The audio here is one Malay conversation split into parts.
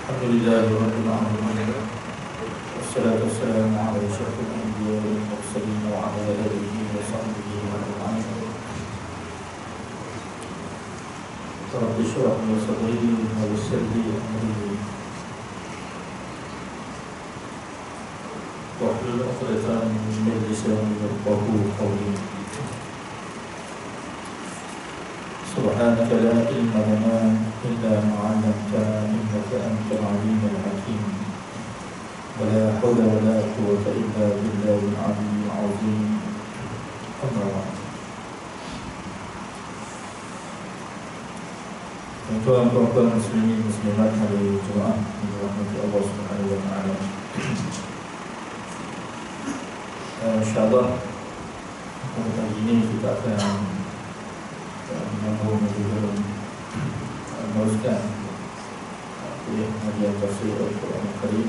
Alhamdulillahirabbil alamin. Wassalatu wassalamu ala asyrafil anbiya'i wal mursalin wa ala alihi wa sahbihi ajma'in. Rabbi shrah li sadri wa yassir li amri wahlul 'uqdatam min lisani yafqahu qawli. Subhanaka la ilma lana illa ma 'allamtana innaka antal 'alimul hakim. Wa la hawla wa la quwwata illa billahil 'aliyyil 'azim. Amma ba'd. Tuan-tuan muslimin muslimat hari Jumaat yang dirahmati Allah Subhanahu wa taala. Insyaallah pada hari ini kita akan menyambung juga meneruskan kuliah pengajian tafsir Al-Quran Al-Karim.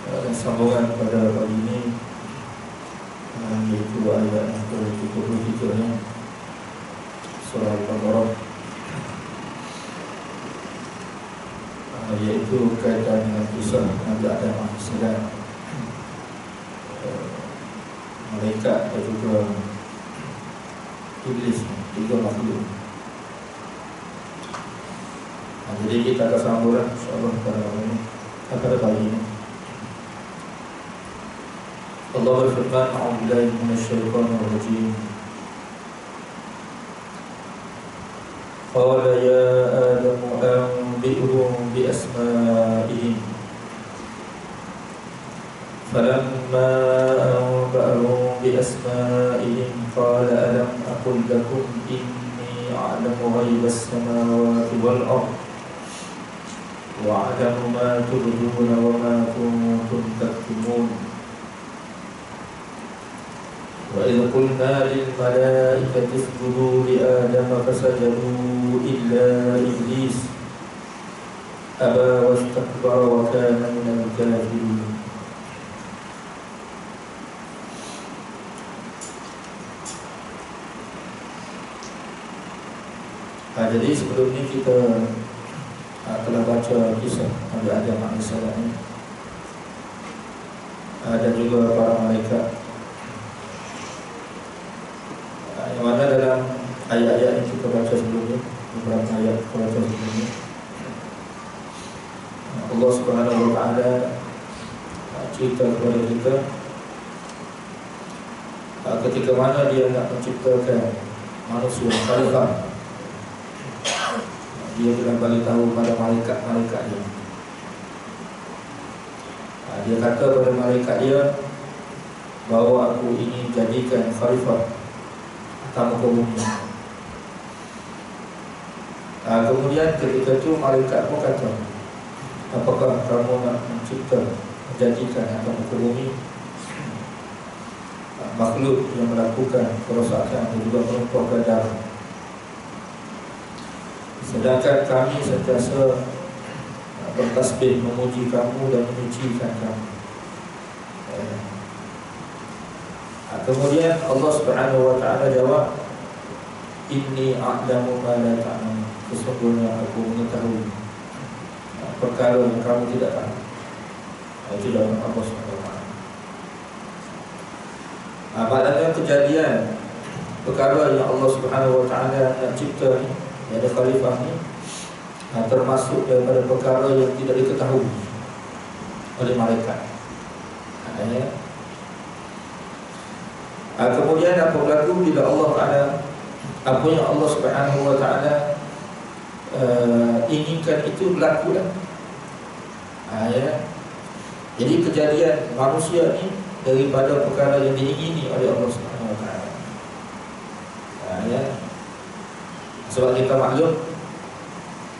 Dan sambungan pada pagi ini yaitu ayat yang ke-73 surah Al-Baqarah, yaitu kaitan dengan kisah Nabi Adam AS, malaikat dan juga iblis, tiga makhluk. Jadi kita akan sambung insyaAllah pada pagi ini. Allah berfirman, a'udzubillahi minasyaitonir rajim. Qala ya Adam anbi'hum bi asma'ihim. Falamma anba'ahum bi asma'ihim qala alam aqul lakum inni a'lamu ghaibas samawati wal ardh wa a'lamu ma tubduna wa ma kuntum taktumun. Wa idh qulna lil malaikati isjudu li Adama fasajadu illa iblis aba wastakbara wa kana minal kafirin. Jadi sebelum ini kita telah baca kisah Nabi Adam AS dan juga para malaikat, yang mana dalam ayat-ayat yang kita baca sebelumnya, beberapa ayat kita baca sebelumnya, Allah Subhanahu wa taala cerita kepada kita ketika mana Dia nak menciptakan manusia khalifah. Dia telah beritahu pada malaikat-malaikat dia. Dia kata pada malaikat dia bahawa aku ingin jadikan khalifah atas muka bumi. Kemudian ketika itu malaikat pun kata, apakah kamu nak mencipta, menjadikan atas muka bumi makhluk yang melakukan kerosakan dan juga menumpahkan darah, sedangkan kami sentiasa bertasbih memuji kamu dan menyucikan kamu. Kemudian Allah Subhanahu wa taala jawab, inni a'lamu ma la ta'lamun, sesungguhnya aku mengetahui perkara yang kamu tidak tahu. Itu dalam Allah Subhanahu wa taala. Maknanya kejadian perkara yang Allah Subhanahu wa taala nak cipta ni, yang ada khalifah ni, termasuk daripada perkara yang tidak diketahui oleh malaikat. Kemudian apa berlaku bila Allah Ta'ala, apa yang Allah Subhanahu wa taala inginkan itu berlaku lah. Jadi kejadian manusia ni daripada perkara yang diingini oleh Allah Subhanahu wa taala. Sebab kita maklum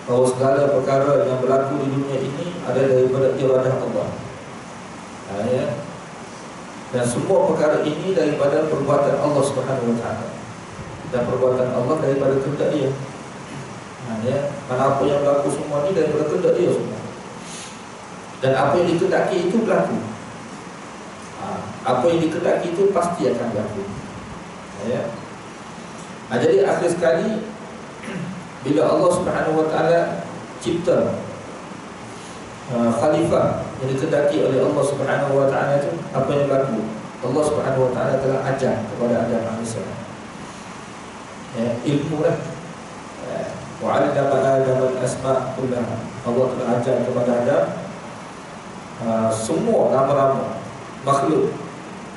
bahawa segala perkara yang berlaku di dunia ini ada daripada iradah Allah. Dan semua perkara ini daripada perbuatan Allah Subhanahu wa taala. Dan perbuatan Allah daripada kehendak Dia. Mana apa yang berlaku semua ni daripada kehendak Dia semua. Dan apa yang dikehendaki itu berlaku. Apa yang dikehendaki itu pasti akan berlaku. Jadi akhir sekali bila Allah Subhanahu wa taala cipta khalifah yang dikehendaki oleh Allah Subhanahu wa taala itu, apa yang berlaku? Allah Subhanahu wa taala telah ajar kepada Adam alaihissalam ilmu lah. Wa 'allama Adam al-asma' kullaha. Allah telah ajar kepada Adam semua nama-nama makhluk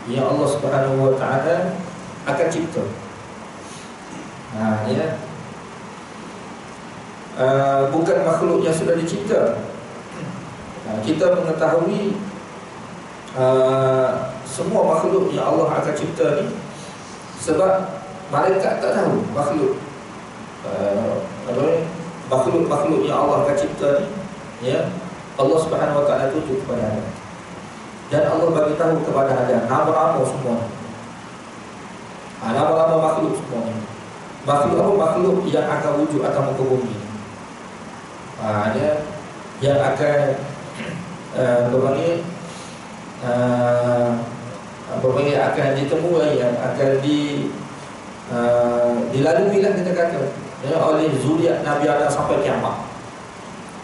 yang Allah Subhanahu wa taala akan cipta. Bukan makhluk yang sudah dicipta. Kita mengetahui semua makhluk yang Allah akan cipta ni sebab malaikat tak tahu makhluk makhluk yang Allah akan cipta ni, ya, Allah Subhanahu wa taala tunjuk kepada Adam. Dan Allah bagi tahu kepada Adam nama-nama semua. Nama-nama makhluk semua. Makhluk apa? Makhluk yang akan wujud akan muka bumi. Dia yang akan akan ditemui, yang akan dilalui lah kita kata, ya, oleh zuriat Nabi Adam sampai kiamat.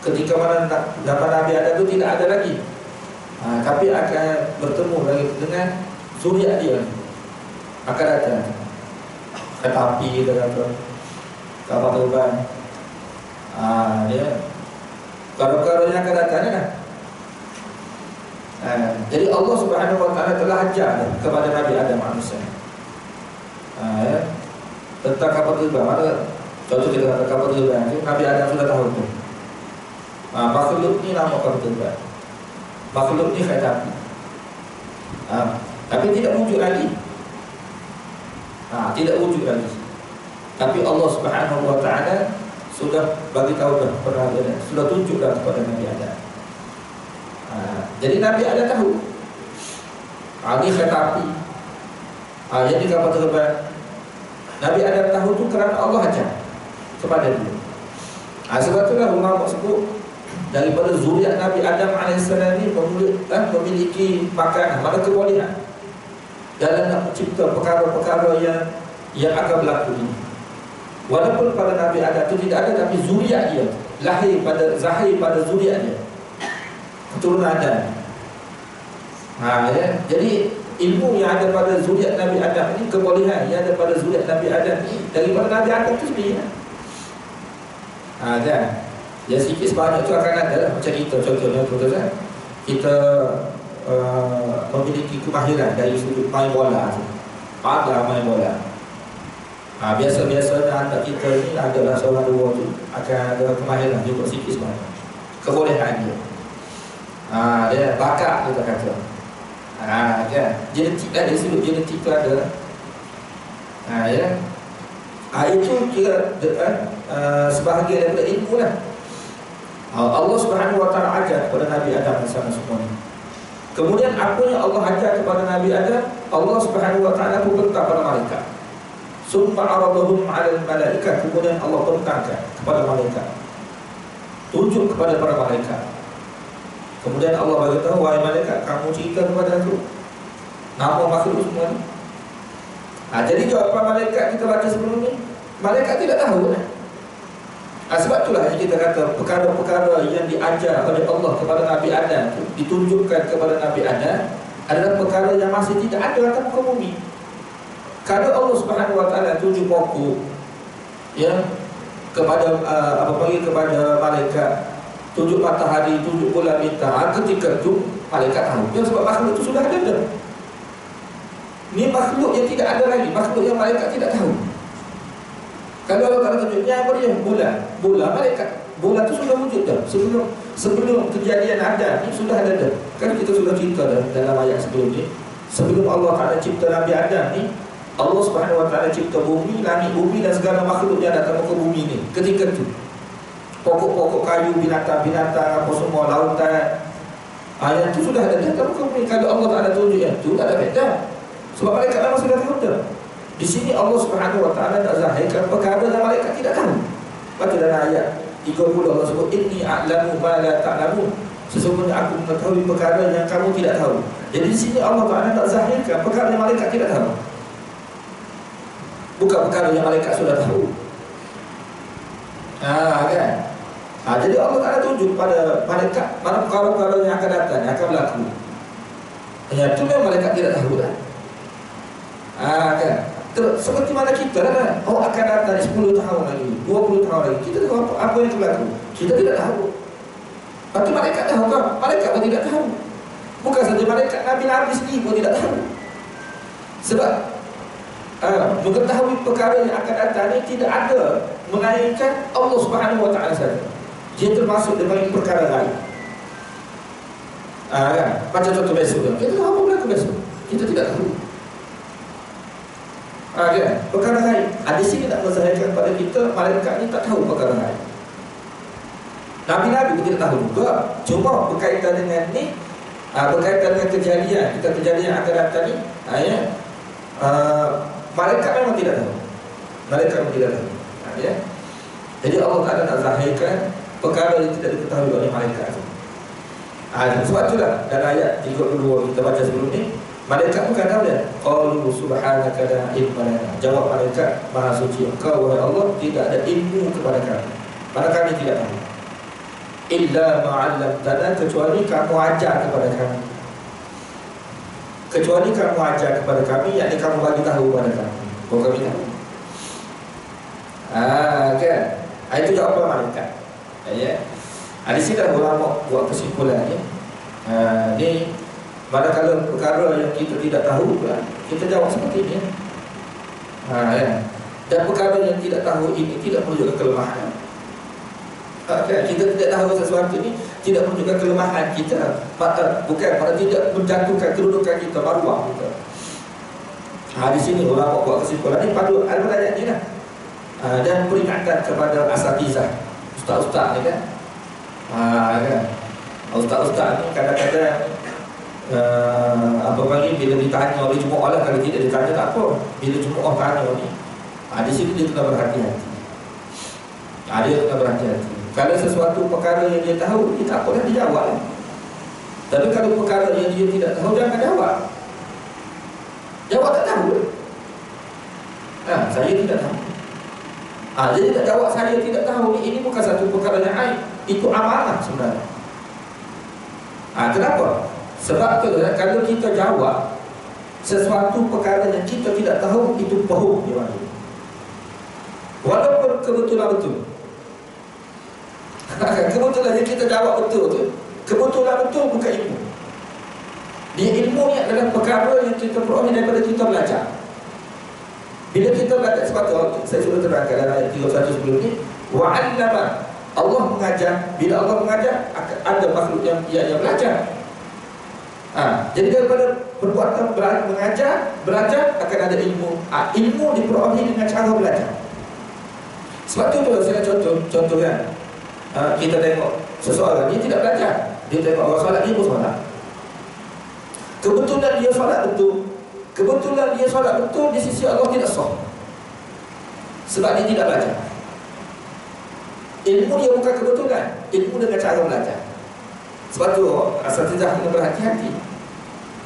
Ketika mana zaman Nabi Adam itu tidak ada lagi, tapi akan bertemu lagi dengan zuriat dia, akan datang kereta api kita kata, kapal terbang. Dia kalau yang akan datang kan. Jadi Allah Subhanahu wa taala telah ajar kepada Nabi Adam alaihissalam tentang kapal terbang. Ada contoh kita kata kapal terbang itu Nabi Adam sudah tahu tu. Makhluk ni nama kapal terbang. Makhluk ni kereta api. Tapi tidak wujud lagi. Tidak wujud lagi. Tapi Allah Subhanahu wa taala sudah bagi tahu dah kepada Nabi Adam, sudah tunjuk dah kepada Nabi Adam. Jadi Nabi Adam tahu ini kereta api, jadi kapal terbang. Nabi Adam tahu tu kerana Allah ajar kepada dia. Sebab itulah ulama sebut daripada zuriat Nabi Adam alaihissalam ni memiliki makanan, mana kebolehan dalam nak mencipta perkara-perkara yang akan berlaku ini. Walaupun pada Nabi Adam itu tidak ada, tapi zuriat dia zahir pada zuriat dia, keturunan Adam. Jadi ilmu yang ada pada zuriat Nabi Adam ini, kebolehan yang ada pada zuriat Nabi Adam ini daripada Nabi Adam itu sendiri. Kan? Ya, sikit sebanyak itu akan ada lah. Macam kita contohnya kan? Kita memiliki kemahiran dari sudut main bola tu. Ada main bola. Biasa-biasanya anak kita ni adalah seorang dua tu akan ada kemahiran juga sikit sebanyak. Kebolehan dia. Dia bakat kita kata. Kan? Genetik lah, dari sudut genetik tu ada. Ya. Itu kira sebahagian daripada ilmu lah. Allah Subhanahu wa taala ajar kepada Nabi Adam sama semua ni. Kemudian apa yang Allah ajar kepada Nabi Adam, Allah Subhanahu wa taala pun bentang pada malaikat. Summa aradahum 'alal malaikat, kemudian Allah bentangkan kepada malaikat. Tunjuk kepada para malaikat. Kemudian Allah bagi tahu, wahai malaikat, kamu cerita kepada aku nama makhluk semua ni. Jadi jawapan malaikat kita baca sebelum ni, malaikat tidak tahu kan? Sebab itulah yang kita kata perkara-perkara yang diajar oleh Allah kepada Nabi Adam itu, ditunjukkan kepada Nabi Adam, adalah perkara yang masih tidak ada atas muka bumi. Kalau Allah Subhanahu wa taala tunjuk pokok, ya, kepada kepada malaikat, tunjuk matahari, tunjuk bulan bintang, ketika itu malaikat tahu. Ya, sebab makhluk itu sudah ada dah. Ini makhluk yang tidak ada lagi, makhluk yang malaikat tidak tahu. Kalau Allah Ta'ala tunjuknya apa dia? Bulan malaikat. Bulan itu sudah wujud dah. Sebelum kejadian ada, ini sudah ada dah. Kan kita sudah cerita dah dalam ayat sebelum ni. Sebelum Allah Ta'ala cipta Nabi Adam ni, Allah Subhanahu wa taala cipta bumi, langit bumi dan segala makhluk yang datang ke bumi ni. Ketika itu pokok-pokok kayu, binatang-binatang, apa semua, lautan, yang itu sudah ada datang ke bumi. Kalau Allah Ta'ala tunjuk yang itu, tak ada beza. Sebab malaikat memang sudah tahu dah. Di sini Allah Subhanahu wa taala tak zahirkan perkara yang malaikat tidak tahu. Baca dalam ayat 30 Allah sebut, inni a'lamu ma la ta'lamun. Sesungguhnya aku mengetahui perkara yang kamu tidak tahu. Jadi di sini Allah Ta'ala tak zahirkan perkara yang malaikat tidak tahu. Bukan perkara yang malaikat sudah tahu. Kan? Jadi Allah Ta'ala tunjuk pada malaikat mana perkara-perkara yang akan datang, yang akan berlaku. Ya, itu memang malaikat tidak tahu dah. Kan? Seperti mana kita kan? Oh, akan datang 10 tahun lagi, 20 tahun lagi. Kita tahu apa yang berlaku. Kita tidak tahu. Tapi malaikat tahu kan? Malaikat pun tidak tahu. Bukan saja malaikat, Nabi-Nabi sendiri pun tidak tahu. Sebab mengetahui perkara yang akan datang ini tidak ada melainkan Allah Subhanahu Wa Taala saja. Dia termasuk dalam perkara lain. Kan? Macam contoh besok, kita tahu apa berlaku besok. Kita tidak tahu. Kan? Perkara lain. Di sini tak menzahirkan kepada kita malaikat ni tak tahu perkara lain. Nabi-Nabi pun tidak tahu juga. Cuma berkaitan dengan ni, berkaitan dengan kejadian yang akan datang ni, malaikat memang tidak tahu. Malaikat memang tidak tahu. Ya. Jadi Allah Ta'ala nak zahirkan perkara yang tidak diketahui oleh malaikat. Sebab itulah dalam ayat 32 kita baca sebelum ni, malaikat bukan tahu dia. Qalu subhanaka la ilma lana. Jawab malaikat, Maha suci Engkau wahai Allah, tidak ada ilmu kepada kami. Mana kami tidak tahu. Illa ma'allamtana, kecuali kamu ajar kepada kami. Kecuali kamu ajar kepada kami, yakni kamu bagi tahu kepada kami. Baru kami tahu. Kan? Itu jawapan malaikat. Ya. Di sini dah ulama buat kesimpulan ya. Ni manakala perkara yang kita tidak tahu pula, kita jawab seperti ini. Ya. Dan perkara yang tidak tahu ini tidak menunjukkan kelemahan. Kita tidak tahu sesuatu ini tidak menunjukkan kelemahan kita. Bukan, pada tidak menjatuhkan kedudukan kita, maruah kita. Di sini ulama buat kesimpulan ini pada ayat ini lah. Dan peringatan kepada asatizah, ustaz-ustaz ni kan. Kan? Ustaz-ustaz ni kadang-kadang apa panggil, bila ditanya oleh jemaah lah, kalau tidak ditanya tak apa. Bila jemaah tanya ni, di sini dia kena berhati-hati. Dia kena berhati-hati. Kalau sesuatu perkara yang dia tahu, dia tak boleh dijawab. Tapi kalau perkara yang dia tidak tahu, jangan jawab. Jawab tak tahu. Saya tidak tahu. Jadi tak jawab saya tidak tahu ini bukan satu perkara yang aib. Itu amanah sebenarnya. Kenapa? Sebab tu kalau kita jawab sesuatu perkara yang kita tidak tahu, itu bohong dia panggil. Walaupun kebetulan betul. Kebetulan yang kita jawab betul tu, kebetulan betul bukan ilmu. Dia ilmu ni adalah perkara yang kita peroleh daripada kita belajar. Bila kita belajar, sebab tu saya sudah terangkan dalam ayat 31 sebelum ni, wa'allama, Allah mengajar. Bila Allah mengajar, ada makhluk yang belajar. Jadi daripada perbuatan mengajar, belajar, akan ada ilmu. Ilmu diperoleh dengan cara belajar. Sebab tu kalau saya contoh kan, kita tengok seseorang dia tidak belajar, dia tengok orang solat, dia pun solat. Kebetulan dia solat betul, kebetulan dia solat betul, di sisi Allah tidak sah. Sebab dia tidak belajar. Ilmu dia bukan kebetulan, ilmu dengan cara belajar. Sebab tu asatizah kena berhati-hati.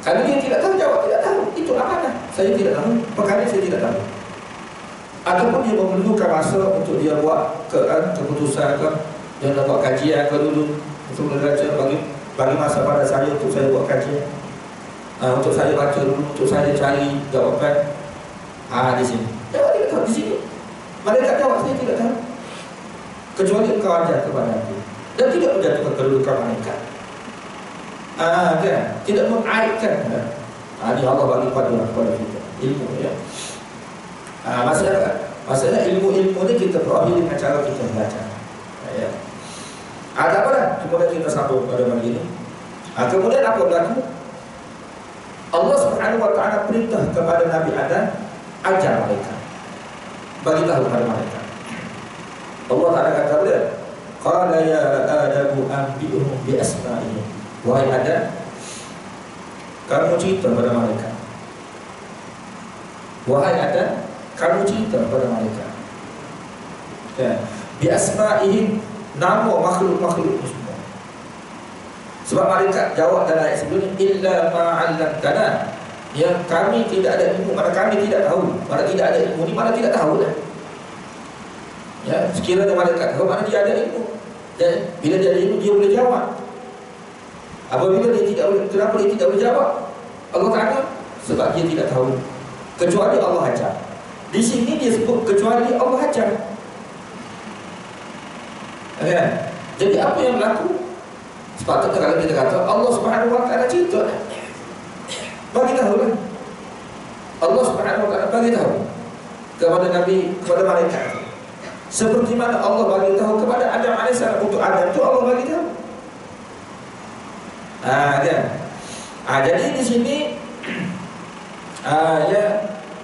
Kalau dia tidak tahu, jawab tidak tahu. Itu amanah. Saya tidak tahu, perkara saya tidak tahu. Ataupun dia memerlukan masa untuk dia buat keputusan ke, dia nak buat kajian ke dulu, untuk belajar, bagi masa pada saya untuk saya buat kajian, untuk saya baca dulu, untuk saya cari jawapan. Di sini jawab tidak tahu. Di sini malaikat jawab saya tidak tahu, kecuali engkau ajar kepada aku. Dan tidak menjatuhkan kedudukan malaikat. Kan? Tidak mengaitkan. Ini Allah bagi kepada kita ilmu ya. Masalah ilmu-ilmu ni kita peroleh dengan cara kita belajar. Ya. Tak apa dah, kemudian kita sambung pada pagi ini. Kemudian apa berlaku? Allah Subhanahu Wa Taala perintah kepada Nabi Adam, ajar mereka, bagi tahu kepada mereka. Allah Taala kata dia, qala ya Adamu anbi'uhum bi asma'ihim. Wahai Adam, kamu cerita pada mereka. Wahai Adam, kamu cerita pada mereka. Ya, bi asma'ihim, nama makhluk-makhluk semua. Sebab malaikat jawab dalam ayat sebelum ni, illa ma'allamtana, yang kami tidak ada ilmu, mana kami tidak tahu. Mana tidak ada ilmu ni, mana tidak tahu lah. Ya, sekiranya malaikat tahu, mana dia ada ilmu. Dan bila dia ada ilmu, dia boleh jawab. Apabila dia tidak boleh, kenapa dia tidak boleh jawab? Allah Ta'ala, sebab dia tidak tahu. Kecuali Allah ajar. Di sini dia sebut kecuali Allah ajar. Kan? Jadi apa yang berlaku? Sepatutnya kalau kita kata Allah Subhanahu Wa Ta'ala cerita, bagi tahu lah. Allah Subhanahu Wa Ta'ala bagi tahu kepada Nabi, kepada malaikat. Seperti mana Allah bagi tahu kepada Adam alaihissalam untuk Adam itu Allah bagi tahu. Kan? Jadi di sini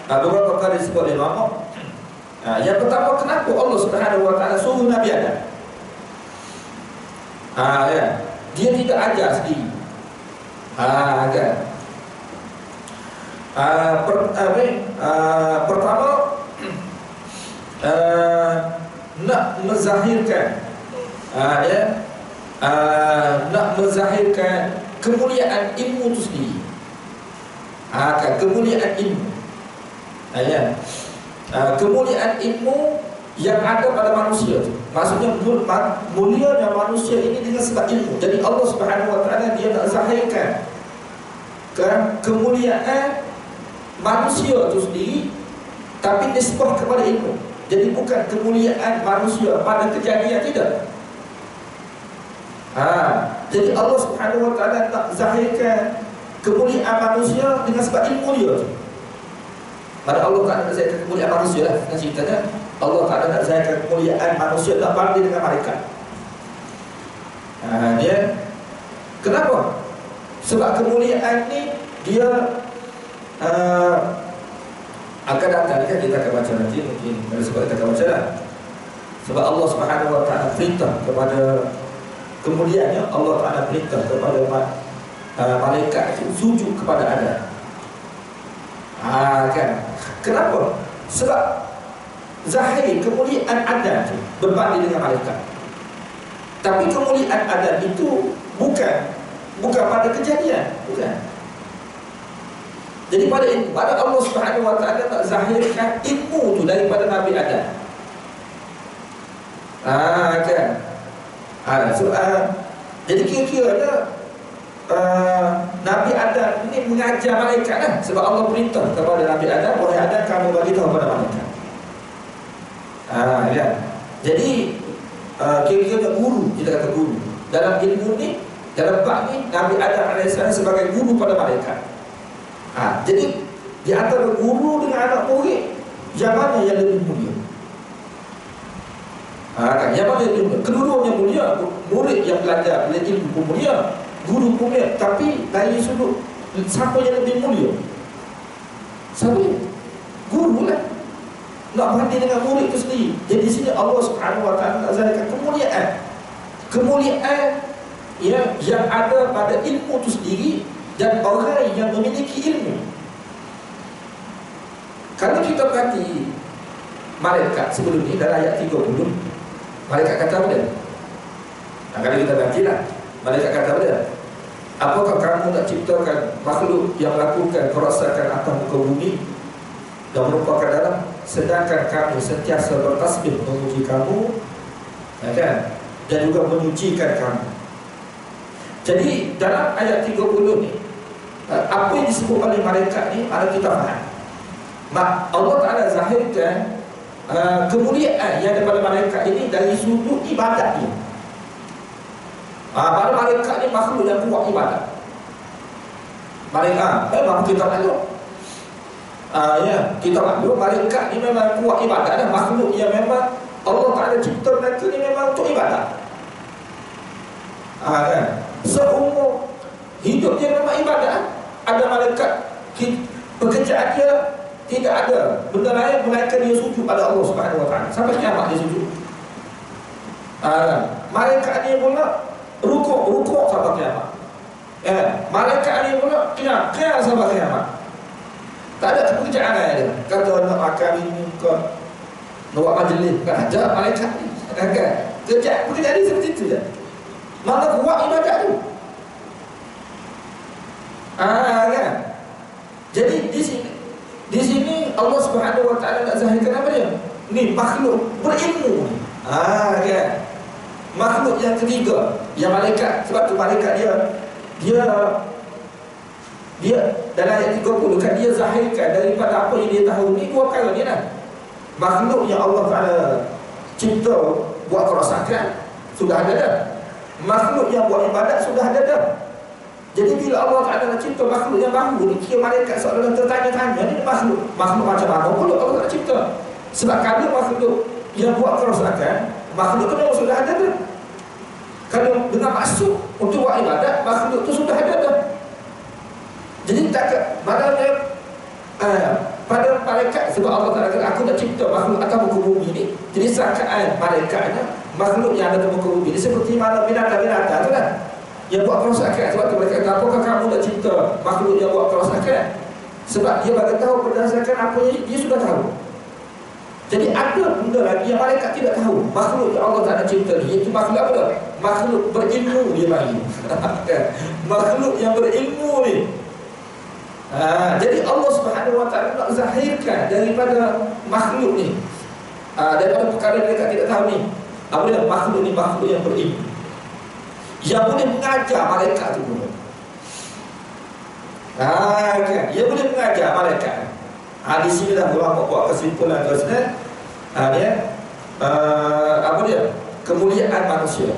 beberapa kali disebut oleh ulama. Yang pertama, kenapa Allah Subhanahu Wa Ta'ala suruh Nabi Adam? Dia tidak ajar sendiri. Kan? Pertama, nak menzahirkan nak menzahirkan kemuliaan ilmu itu sendiri. Kan? Kemuliaan ilmu, kemuliaan ilmu yang ada pada manusia itu. Maksudnya mulianya manusia ini dengan sebab ilmu. Jadi Allah Subhanahu Wa Ta'ala dia nak zahirkan kemuliaan manusia itu sendiri, tapi nisbah kepada ilmu. Jadi bukan kemuliaan manusia pada kejadian, tidak. Jadi Allah Subhanahu Wa Ta'ala nak zahirkan kemuliaan manusia dengan sebab ilmu dia. Pada Allah Ta'ala nak zahirkan kemuliaan manusia lah. Kan ceritanya Allah Ta'ala nak zahirkan kemuliaan manusia, tak banding dengan malaikat. Dia kenapa? Sebab kemuliaan ni dia akan datang, kan kita akan baca nanti, mungkin ada sebab kita akan baca lah. Sebab Allah Subhanahu Wa Ta'ala perintah kepada kemuliaannya, Allah Ta'ala perintah kepada malaikat itu sujud kepada Adam. Kan? Kenapa? Sebab zahir kemuliaan Adam itu berbanding dengan malaikat. Tapi kemuliaan Adam itu bukan pada kejadian, bukan. Jadi pada Allah Subhanahu Wa Ta'ala tak zahirkan ilmu tu daripada Nabi Adam. Kan? Jadi kira-kira Nabi Adam ini mengajar malaikat lah. Sebab Allah perintah kepada Nabi Adam, wahai Adam, kamu bagi tahu kepada malaikat. Kan? Jadi kira-kira guru, kita kata guru dalam ilmu ni, dalam bab ni, Nabi Adam AS sebagai guru pada malaikat. Jadi di antara guru dengan anak murid, yang mana yang lebih mulia? Kan? Yang mana yang lebih mulia? Kedua-duanya mulia. Murid yang belajar ilmu pun mulia, guru pun mulia. Tapi dari sudut siapa yang lebih mulia? Siapa? Guru lah. Nak banding dengan murid itu sendiri. Jadi di sini Allah Subhanahu Wa Ta'ala nak zahirkan kemuliaan yang ada pada ilmu itu sendiri dan orang yang memiliki ilmu. Kalau kita perhati malaikat sebelum ni dalam ayat 30, malaikat kata apa dia? Kalau kita perhatilah, malaikat kata apa dia? Apakah kamu nak ciptakan makhluk yang melakukan kerosakan atas muka bumi dan merupakan dalam, sedangkan kami sentiasa bertasbih memuji kamu, kan? Dan juga menyucikan kamu. Jadi dalam ayat 30 ni, apa yang disebut oleh malaikat ni ada kita faham. Allah Ta'ala zahirkan kemuliaan yang ada pada malaikat ini dari sudut ibadat dia. Pada malaikat ni makhluk yang kuat ibadat. Malaikat memang kita maklum. Kita maklum malaikat ni memang kuat ibadat dan makhluk yang memang Allah Ta'ala cipta mereka ni memang untuk ibadat. Kan? Seumur hidup dia memang ibadat. Ada malaikat, pekerjaan dia tidak ada benda lain melainkan dia sujud pada Allah Subhanahu Wa Ta'ala. Sampai kiamat dia sujud. Malaikat ni pula rukuk sampai kiamat. Malaikat ni pula qiyam sampai kiamat. Tak ada pekerjaan lain dia. Kata nak makan ini ke, nak buat majlis, tak ada malaikat ni. Kan? Pekerjaan dia seperti itu je. Mana kuat ibadat tu. Kan? Jadi di sini Allah Subhanahu Wa Ta'ala nak zahirkan apa dia? Ni makhluk berilmu. Kan? makhluk yang ketiga, yang malaikat. Sebab tu malaikat dia dalam ayat 30 kan dia zahirkan daripada apa yang dia tahu ni dua perkara ni lah. Makhluk yang Allah Ta'ala cipta buat kerosakan sudah ada dah. Makhluk yang buat ibadat sudah ada dah. Jadi bila Allah Ta'ala cipta makhluk yang baru ni, kira malaikat seolah-olah tertanya-tanya, ni makhluk macam mana pula Allah Ta'ala cipta? Sebab kalau makhluk yang buat kerosakan, makhluk tu memang sudah ada dah. Kalau dengan maksud untuk buat ibadat, makhluk tu sudah ada dah. Jadi tak maknanya pada malaikat, sebab Allah Ta'ala kata aku nak cipta makhluk atas muka bumi ni. Jadi sangkaan malaikatnya makhluk yang ada di muka bumi ni seperti mana binatang-binatang tu kan yang buat kerosakan. Sebab tu mereka kata, apakah kamu nak cipta makhluk yang buat kerosakan? Sebab dia bagi tahu berdasarkan apa yang dia sudah tahu. Jadi ada benda lagi yang malaikat tidak tahu. Makhluk yang Allah Ta'ala cipta ni, iaitu makhluk apa? Makhluk berilmu dia bagi. Makhluk yang berilmu ni. Jadi Allah Subhanahu Wa Ta'ala nak zahirkan daripada makhluk ni, daripada perkara yang mereka tidak tahu ni. Apa dia? Makhluk ni makhluk yang berilmu, yang boleh mengajar malaikat tu pun. Kan? Dia boleh mengajar malaikat. Di sini dah ulama buat kesimpulan tuan-tuan. Apa dia? Kemuliaan manusia.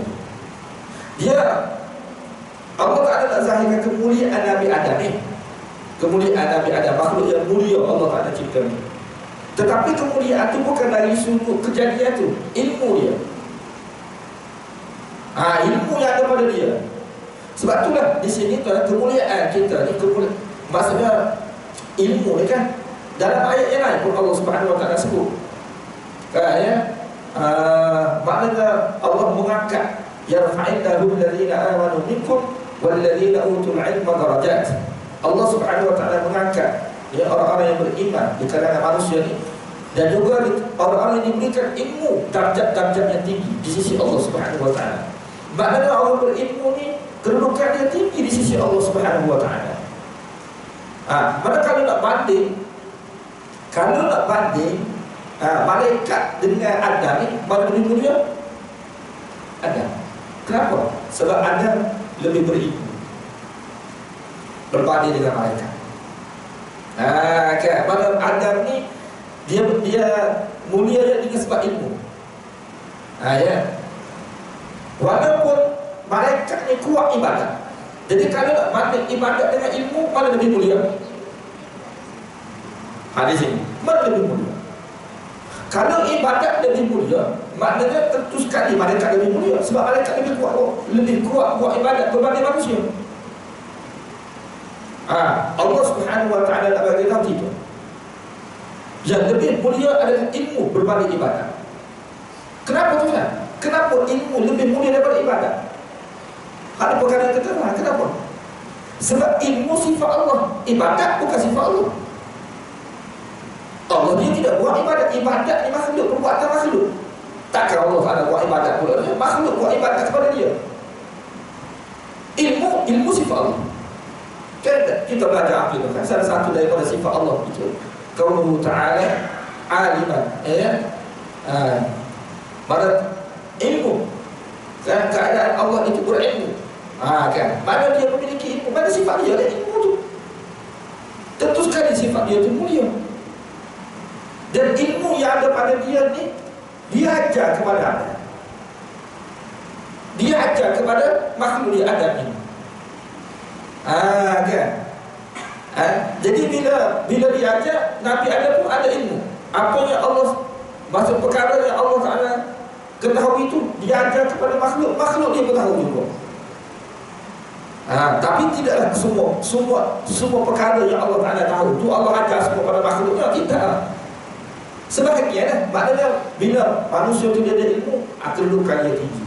Allah Ta'ala nak zahirkan kemuliaan Nabi Adam ni. Kemuliaan Nabi Adam, makhluk yang mulia Allah Ta'ala cipta ni. Tetapi kemuliaan tu bukan dari sudut kejadian tu, ilmu dia. Ilmu yang ada pada dia. Sebab itulah di sini tu kemuliaan kita ni, maksudnya ilmu ni kan. Dalam ayat yang lain pun Allah Subhanahu Wa Ta'ala sebut maknanya Allah mengangkat yarfa'illahu alladhina amanu minkum walladhina utul ilma darajat. Allah Subhanahu Wa Ta'ala mengangkat orang-orang yang beriman di kalangan manusia ni, dan juga orang-orang yang diberikan ilmu darjat-darjat yang tinggi di sisi Allah Subhanahu Wa Ta'ala. Maknanya orang berilmu ni kedudukan dia tinggi di sisi Allah Subhanahu Wa Ta'ala. Mana kalau nak banding malaikat dengan Adam ni, mana lebih mulia? Adam. Kenapa? Sebab Adam lebih berilmu berbanding dengan malaikat. Pada Adam ni dia mulia dengan sebab ilmu. Walaupun malaikat ni kuat ibadat. Jadi kalau nak banding ibadat dengan ilmu, mana lebih mulia? Di sini mana lebih mulia? Kalau ibadat lebih mulia, maknanya tentu sekali malaikat lebih mulia. Sebab malaikat lebih kuat buat ibadat berbanding manusia. Allah Subhanahu Wa Ta'ala nak bagi tahu kita, yang lebih mulia adalah ilmu berbanding ibadat. Kenapa tu kan? Kenapa ilmu lebih mulia daripada ibadat? Ada perkara yang terkenal. Kenapa? Sebab ilmu sifat Allah, ibadat bukan sifat Allah. Allah dia tidak buat ibadat. Ibadat ni makhluk, perbuatan makhluk. Takkan Allah ada buat ibadat pula? Makhluk buat ibadat kepada dia. Ilmu sifat Allah. Kita belajar akidah kan, salah satu daripada sifat Allah itu Qauluhu Ta'ala aliman. Pada ilmu kan, keadaan Allah itu berilmu. Kan, mana dia memiliki ilmu, mana sifat dia ada ilmu tu. Tentu sekali sifat dia itu mulia. Dan ilmu yang ada pada dia ni, dia ajar kepada Adam. Dia ajar kepada makhluk dia Adam ini. Kan? Jadi bila dia ajar, Nabi Adam pun ada ilmu. Apa yang Allah, maksud perkara yang Allah Ta'ala ketahui itu, dia ajar kepada makhluk. Makhluk dia pun tahu juga. Tapi tidaklah semua perkara yang Allah Ta'ala tahu itu Allah ajar semua pada makhluknya. Tidak. Sebahagian maknanya bila manusia itu dia ada ilmu, kedudukan dia tinggi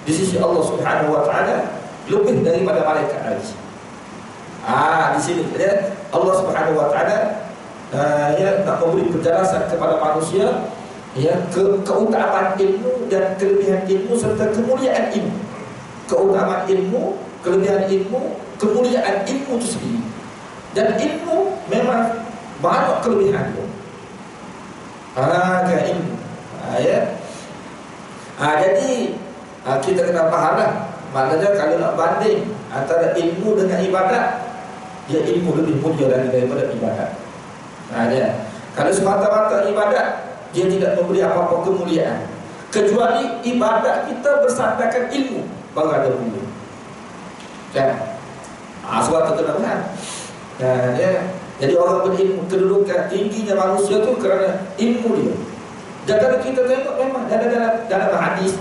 di sisi Allah Subhanahu Wa Ta'ala, lebih daripada malaikat lagi. Di sini Allah Subhanahu Wa Ta'ala nak memberi penjelasan kepada manusia keutamaan ilmu dan kelebihan ilmu serta kemuliaan ilmu. Keutamaan ilmu, kelebihan ilmu, kemuliaan ilmu itu sendiri. Dan ilmu memang banyak kelebihannya. Kan ilmu. Jadi kita kena faham lah. Maknanya kalau nak banding antara ilmu dengan ibadat, dia ilmu lebih mulia daripada ibadat. Dia kalau semata-mata ibadat, dia tidak memberi apa-apa kemuliaan, kecuali ibadat kita bersandarkan ilmu, baru ada mulia. Kan? Sebab tu kena faham. Jadi orang berilmu, kedudukan tingginya manusia tu kerana ilmu dia. Dan kalau kita tengok memang dalam hadis,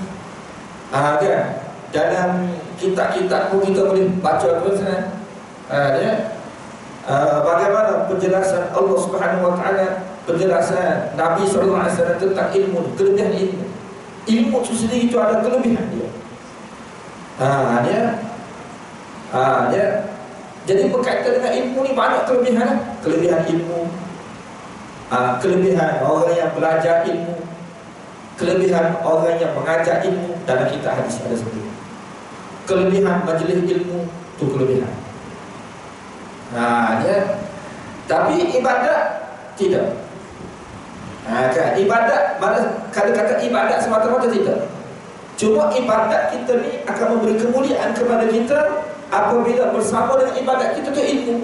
kan, dalam kitab-kitab pun kita boleh baca terus kan. Bagaimana penjelasan Allah Subhanahu Wa Taala, penjelasan Nabi Sallallahu Alaihi Wasallam tentang ilmu, kelebihan ilmu. Ilmu itu sendiri itu ada kelebihan dia. Jadi berkaitan dengan ilmu ni banyak kelebihan. Kelebihan ilmu, kelebihan orang yang belajar ilmu, kelebihan orang yang mengajar ilmu. Dalam kitab hadis ada sebut kelebihan majlis ilmu, itu kelebihan. Tapi ibadat tidak. Kan? Ibadat, kalau kata ibadat semata-mata tidak. Cuma ibadat kita ni akan memberi kemuliaan kepada kita apabila bersama dengan ibadat kita tu ilmu.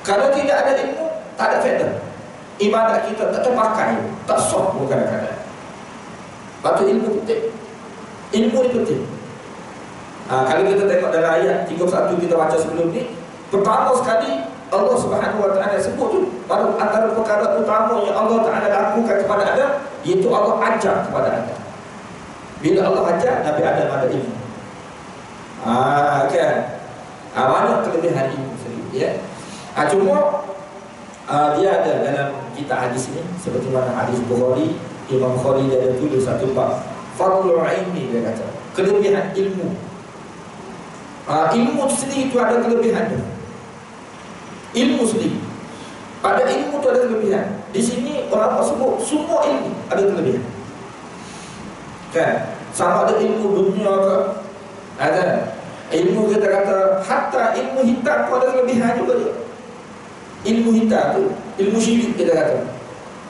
Kalau tidak ada ilmu, tak ada faedah. Ibadat kita tak terpakai, tak sah pun kadang-kadang. Lepas tu ilmu penting. Ilmu ni penting. Kalau kita tengok dalam ayat 31 kita baca sebelum ni, pertama sekali Allah Subhanahu Wa Taala sebut tu, baru antara perkara utama yang Allah Taala lakukan kepada Adam, iaitu Allah ajar kepada Adam. Bila Allah ajar, Nabi Adam ada ilmu. Kan? Banyak kelebihan ilmu sendiri, ya. Cuma dia ada dalam kitab hadis ini, seperti mana hadis Bukhari, Imam Bukhari dia ada tulis satu bab Fadlul Ilmi, dia kata kelebihan ilmu. Ilmu sendiri itu ada kelebihan dia. Ilmu sendiri, pada ilmu itu ada kelebihan. Di sini ulama sebut semua ilmu ada kelebihan. Kan? Sama ada ilmu dunia ke, ada ilmu kita kata hatta ilmu hitam pun ada kelebihan juga dia. Ilmu hitam tu, ilmu syirik kita kata,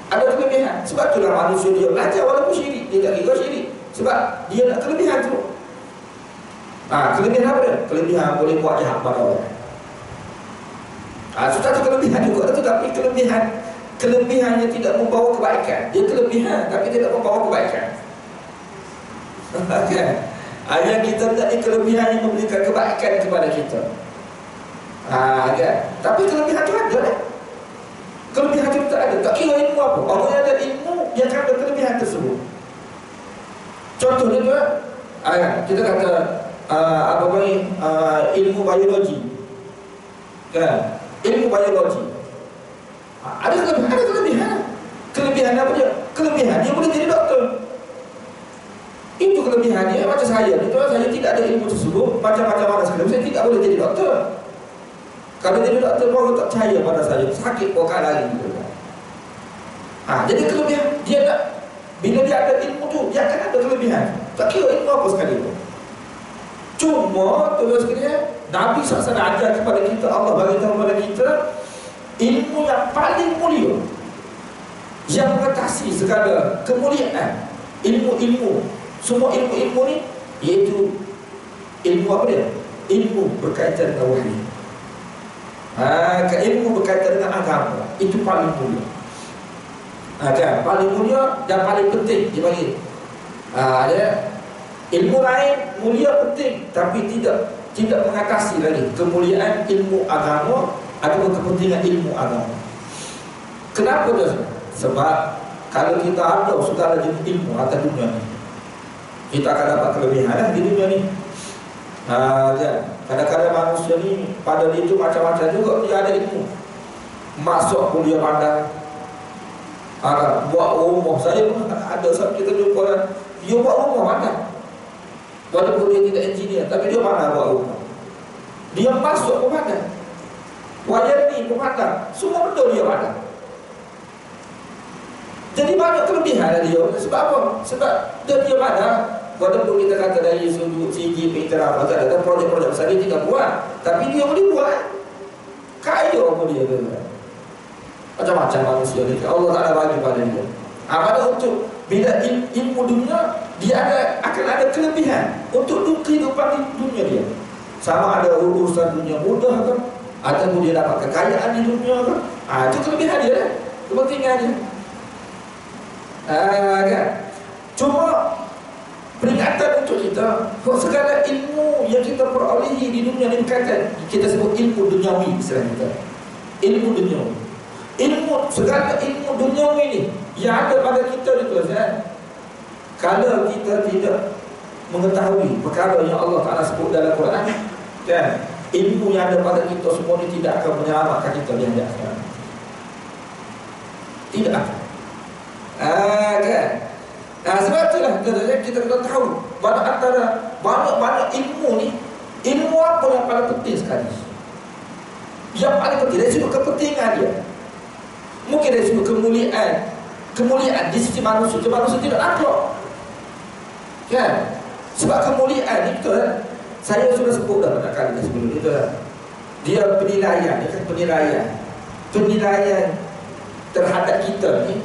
ada kelebihan. Sebab itulah manusia dia belajar walaupun syirik, dia tak kira syirik, sebab dia nak kelebihan tu. Kelebihan apa dia? Kelebihan boleh buat jahat pada orang. Satu kelebihan juga, tetapi kelebihannya tidak membawa kebaikan. Dia kelebihan tapi tidak membawa kebaikan. Kan? Yang kita tak ni kelebihan yang memberikan kebaikan kepada kita. Kan? Tapi kelebihan tu ada kan? Kelebihan tu tak ada. Tak kira ilmu apa. Orang yang ada ilmu, dia akan ada kelebihan tersebut. Contohnya tu kita kata ilmu biologi. Kan? Ilmu biologi ada kelebihan. Kelebihan apa dia? Kelebihan dia boleh jadi doktor. Itu kelebihannya. Macam saya tidak ada ilmu tersebut, macam-macam mana sekali, saya tidak boleh jadi doktor. Kalau jadi doktor, orang tak percaya pada saya, sakit bukan lagi. Jadi kelebihan dia tak, bila dia ada ilmu tu, dia akan ada kelebihan. Tak kira ilmu apa sekali pun. Cuma terus sekalian, Nabi SAW ajar kepada kita, Allah beritahu kepada kita ilmu yang paling mulia, yang mengatasi segala kemuliaan. Ilmu-ilmu, semua ilmu-ilmu ni, iaitu ilmu apa dia? Ilmu berkaitan dengan wahyu. Ilmu berkaitan dengan agama, itu paling mulia. Kan? Paling mulia dan paling penting dia bagi. Ilmu lain mulia penting, tapi tidak mengatasi lagi kemuliaan ilmu agama atau kepentingan ilmu agama. Kenapa dah? Sebab kalau kita ada segala jenis ilmu atas dunia ni, kita akan dapat kelebihan di dunia ni. Kadang-kadang manusia ni pada dia tu macam-macam juga, dia ada ilmu. Masuk kuliah pandang, buat rumah. Saya pun ada, kita jumpa dia buat rumah pandang. Walaupun dia tidak engineer, tapi dia mana buat rumah. Dia masuk pemadam, wayar ni pemadam, semua betul dia pandang. Jadi banyak kelebihan dia. Sebab apa? Sebab dia pandang. Walaupun kita kata dari sudut segi penginterah, ada projek-projek besar dia tidak buat, tapi dia boleh buat. Kaya pun dia tu. Macam-macam manusia ni, Allah tak ada bagi pada dia. Pada untuk Bila ilmu dunia, dia akan ada kelebihan untuk kehidupan di dunia dia. Sama ada urusan dunia mudah ke, ataupun dia dapat kekayaan di dunia ke, itu kelebihan dia, kepentingan dia. Kan? Cuma peringatan untuk kita, segala ilmu yang kita perolehi di dunia ni berkaitan, kita sebut ilmu duniawi istilah kita. Ilmu duniawi. Segala ilmu duniawi ni yang ada pada kita ni tuan-tuan, kalau kita tidak mengetahui perkara yang Allah Ta'ala sebut dalam Quran, kan, ilmu yang ada pada kita semua ni tidak akan menyelamatkan kita di hari akhirat. Tidak akan. Kan? Sebab itulah kita kena tahu banyak ilmu ni, ilmu apa yang paling penting sekali. Yang paling penting dari sudut kepentingan dia. Mungkin dari sudut kemuliaan di sisi manusia tidak ada. Kan? Sebab kemuliaan ni betul. Saya sudah sebut dah banyak kali sebelum itu. Dia penilaian, penilaian terhadap kita ni,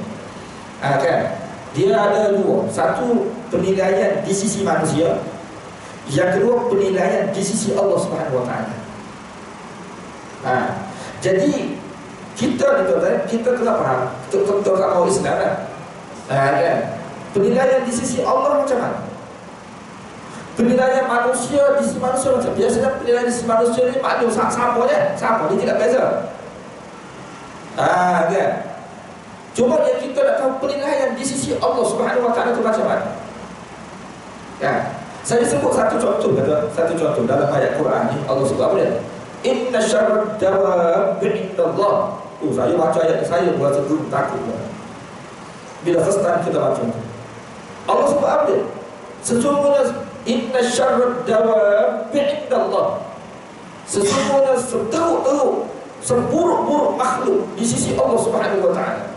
kan? Dia ada dua. Satu, penilaian di sisi manusia. Yang kedua, penilaian di sisi Allah Subhanahu Wa Taala. Jadi kita kena faham, kita orang Islam kan? Penilaian di sisi Allah macam mana? Penilaian manusia di sisi manusia macam biasanya penilaian di sisi manusia ni maklum sama je, dia tidak beza. Kan? Cuma yang kita nak tahu penilaian di sisi Allah Subhanahu Wa Taala itu macam mana? Ya, saya sebut satu contoh dalam ayat Quran ni. Allah sebut apa dia? Inna syarrad dawab indallah. Saya baca ayat saya buat sebelum takut. Bila first time kita baca, Allah sebut apa dia? Sesungguhnya inna syarrad dawab indallah. Sesungguhnya seburuk-buruk makhluk di sisi Allah Subhanahu Wa Taala.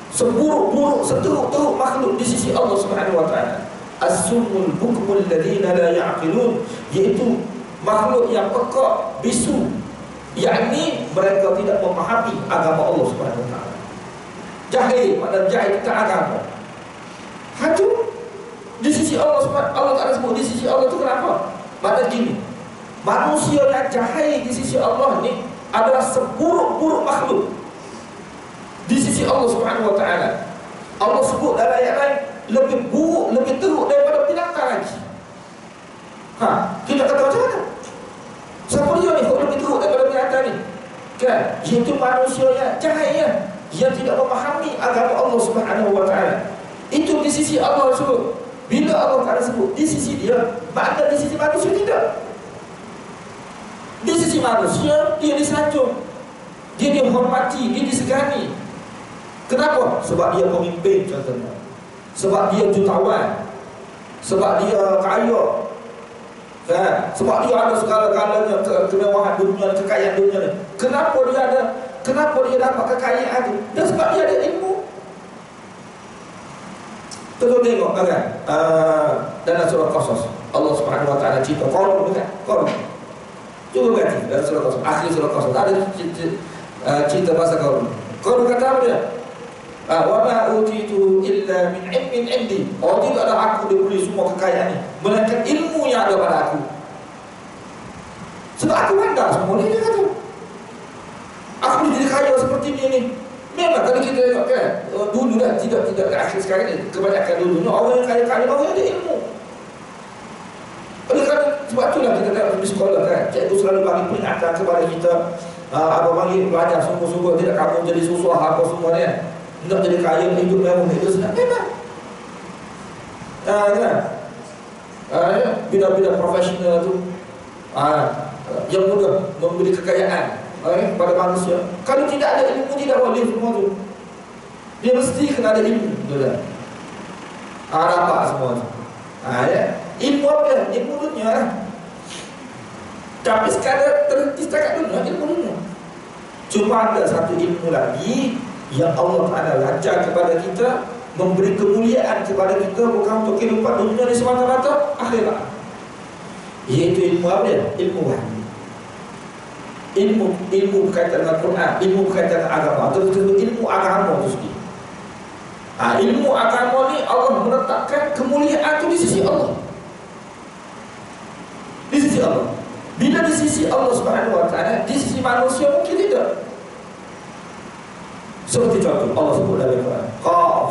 Seteruk makhluk di sisi Allah Subhanahu Wa Taala. As-summul bukmul ladzina la ya'qilun, yaitu makhluk yang pekak, bisu, yakni mereka tidak memahami agama Allah Subhanahu Wa Taala. Jahil, maknanya jahil tentang agama. Itu di sisi Allah Subhanahu Allah Taala sebut di sisi Allah itu kenapa? Maknanya gini, manusia yang jahil di sisi Allah ni adalah seburuk-buruk makhluk di sisi Allah Subhanahu Wa Taala. Allah sebut dalam ayat lain lebih buruk, lebih teruk daripada binatang lagi. Kita kata macam mana? Siapa dia ni lebih teruk daripada binatang ni? Kan? Iaitu manusia yang jahil, yang tidak memahami agama Allah Subhanahu Wa Taala. Itu di sisi Allah sebut. Bila Allah Taala sebut di sisi dia, maka di sisi manusia tidak. Di sisi manusia dia disanjung, dia dihormati, dia disegani. Kenapa? Sebab dia pemimpin contohnya, sebab dia jutawan, sebab dia kaya, kan? Sebab dia ada segala-galanya, kemewahan dunia, kekayaan dunia. Kenapa dia dapat kekayaan itu? Dan sebab dia ada ilmu. Tuan tengok kan? Dalam surah Qasas Allah Subhanahu Wa Taala cerita Qarun, kan? Qarun. Cuba baca dalam surah Qasas, akhir surah Qasas ada cerita pasal Qarun. Qarun kata apa dia? Wa ma utitu illa min ilmin indi. Tidaklah aku diberi semua kekayaan ini, melainkan ilmu yang ada pada aku. Sebab aku pandai semua ni, dia kata. Aku jadi kaya seperti ini. Memang kalau kita tengok kan, dulu dah tidak akhir sekarang ni, kebanyakan dulu orang yang kaya-kaya orang yang ada ilmu. Oleh kerana sebab itulah kita tengok di sekolah kan, cikgu selalu bagi peringatan kepada kita, abang bagi belajar sungguh-sungguh, tidak kamu jadi susah apa semua ni kan. Nak jadi kaya, hidup mewah, hidup senang. Memang bidang-bidang profesional tu yang mudah memberi kekayaan pada manusia. Kalau tidak ada ilmu, tidak boleh semua tu. Dia mesti kena ada ilmu. Betul tak? Dapat semua tu. Ilmu apa? Ilmu dunia lah. Tapi sekarang terhenti setakat dunia, ilmu dunia. Cuma ada satu ilmu lagi yang Allah Ta'ala ajar kepada kita, memberi kemuliaan kepada kita, bukan untuk kehidupan dunia ni semata-mata, akhirat. Iaitu ilmu apa dia? Ilmu wahyu. Ilmu berkaitan dengan Quran, ilmu berkaitan dengan agama, atau ilmu agama itu sendiri. Ilmu agama kemuliaan itu di sisi Allah. Di sisi Allah. Bila di sisi Allah Subhanahu wa ta'ala, di sisi manusia mungkin tidak. Seperti contoh Allah sebut dalam Al-Quran, Qaf.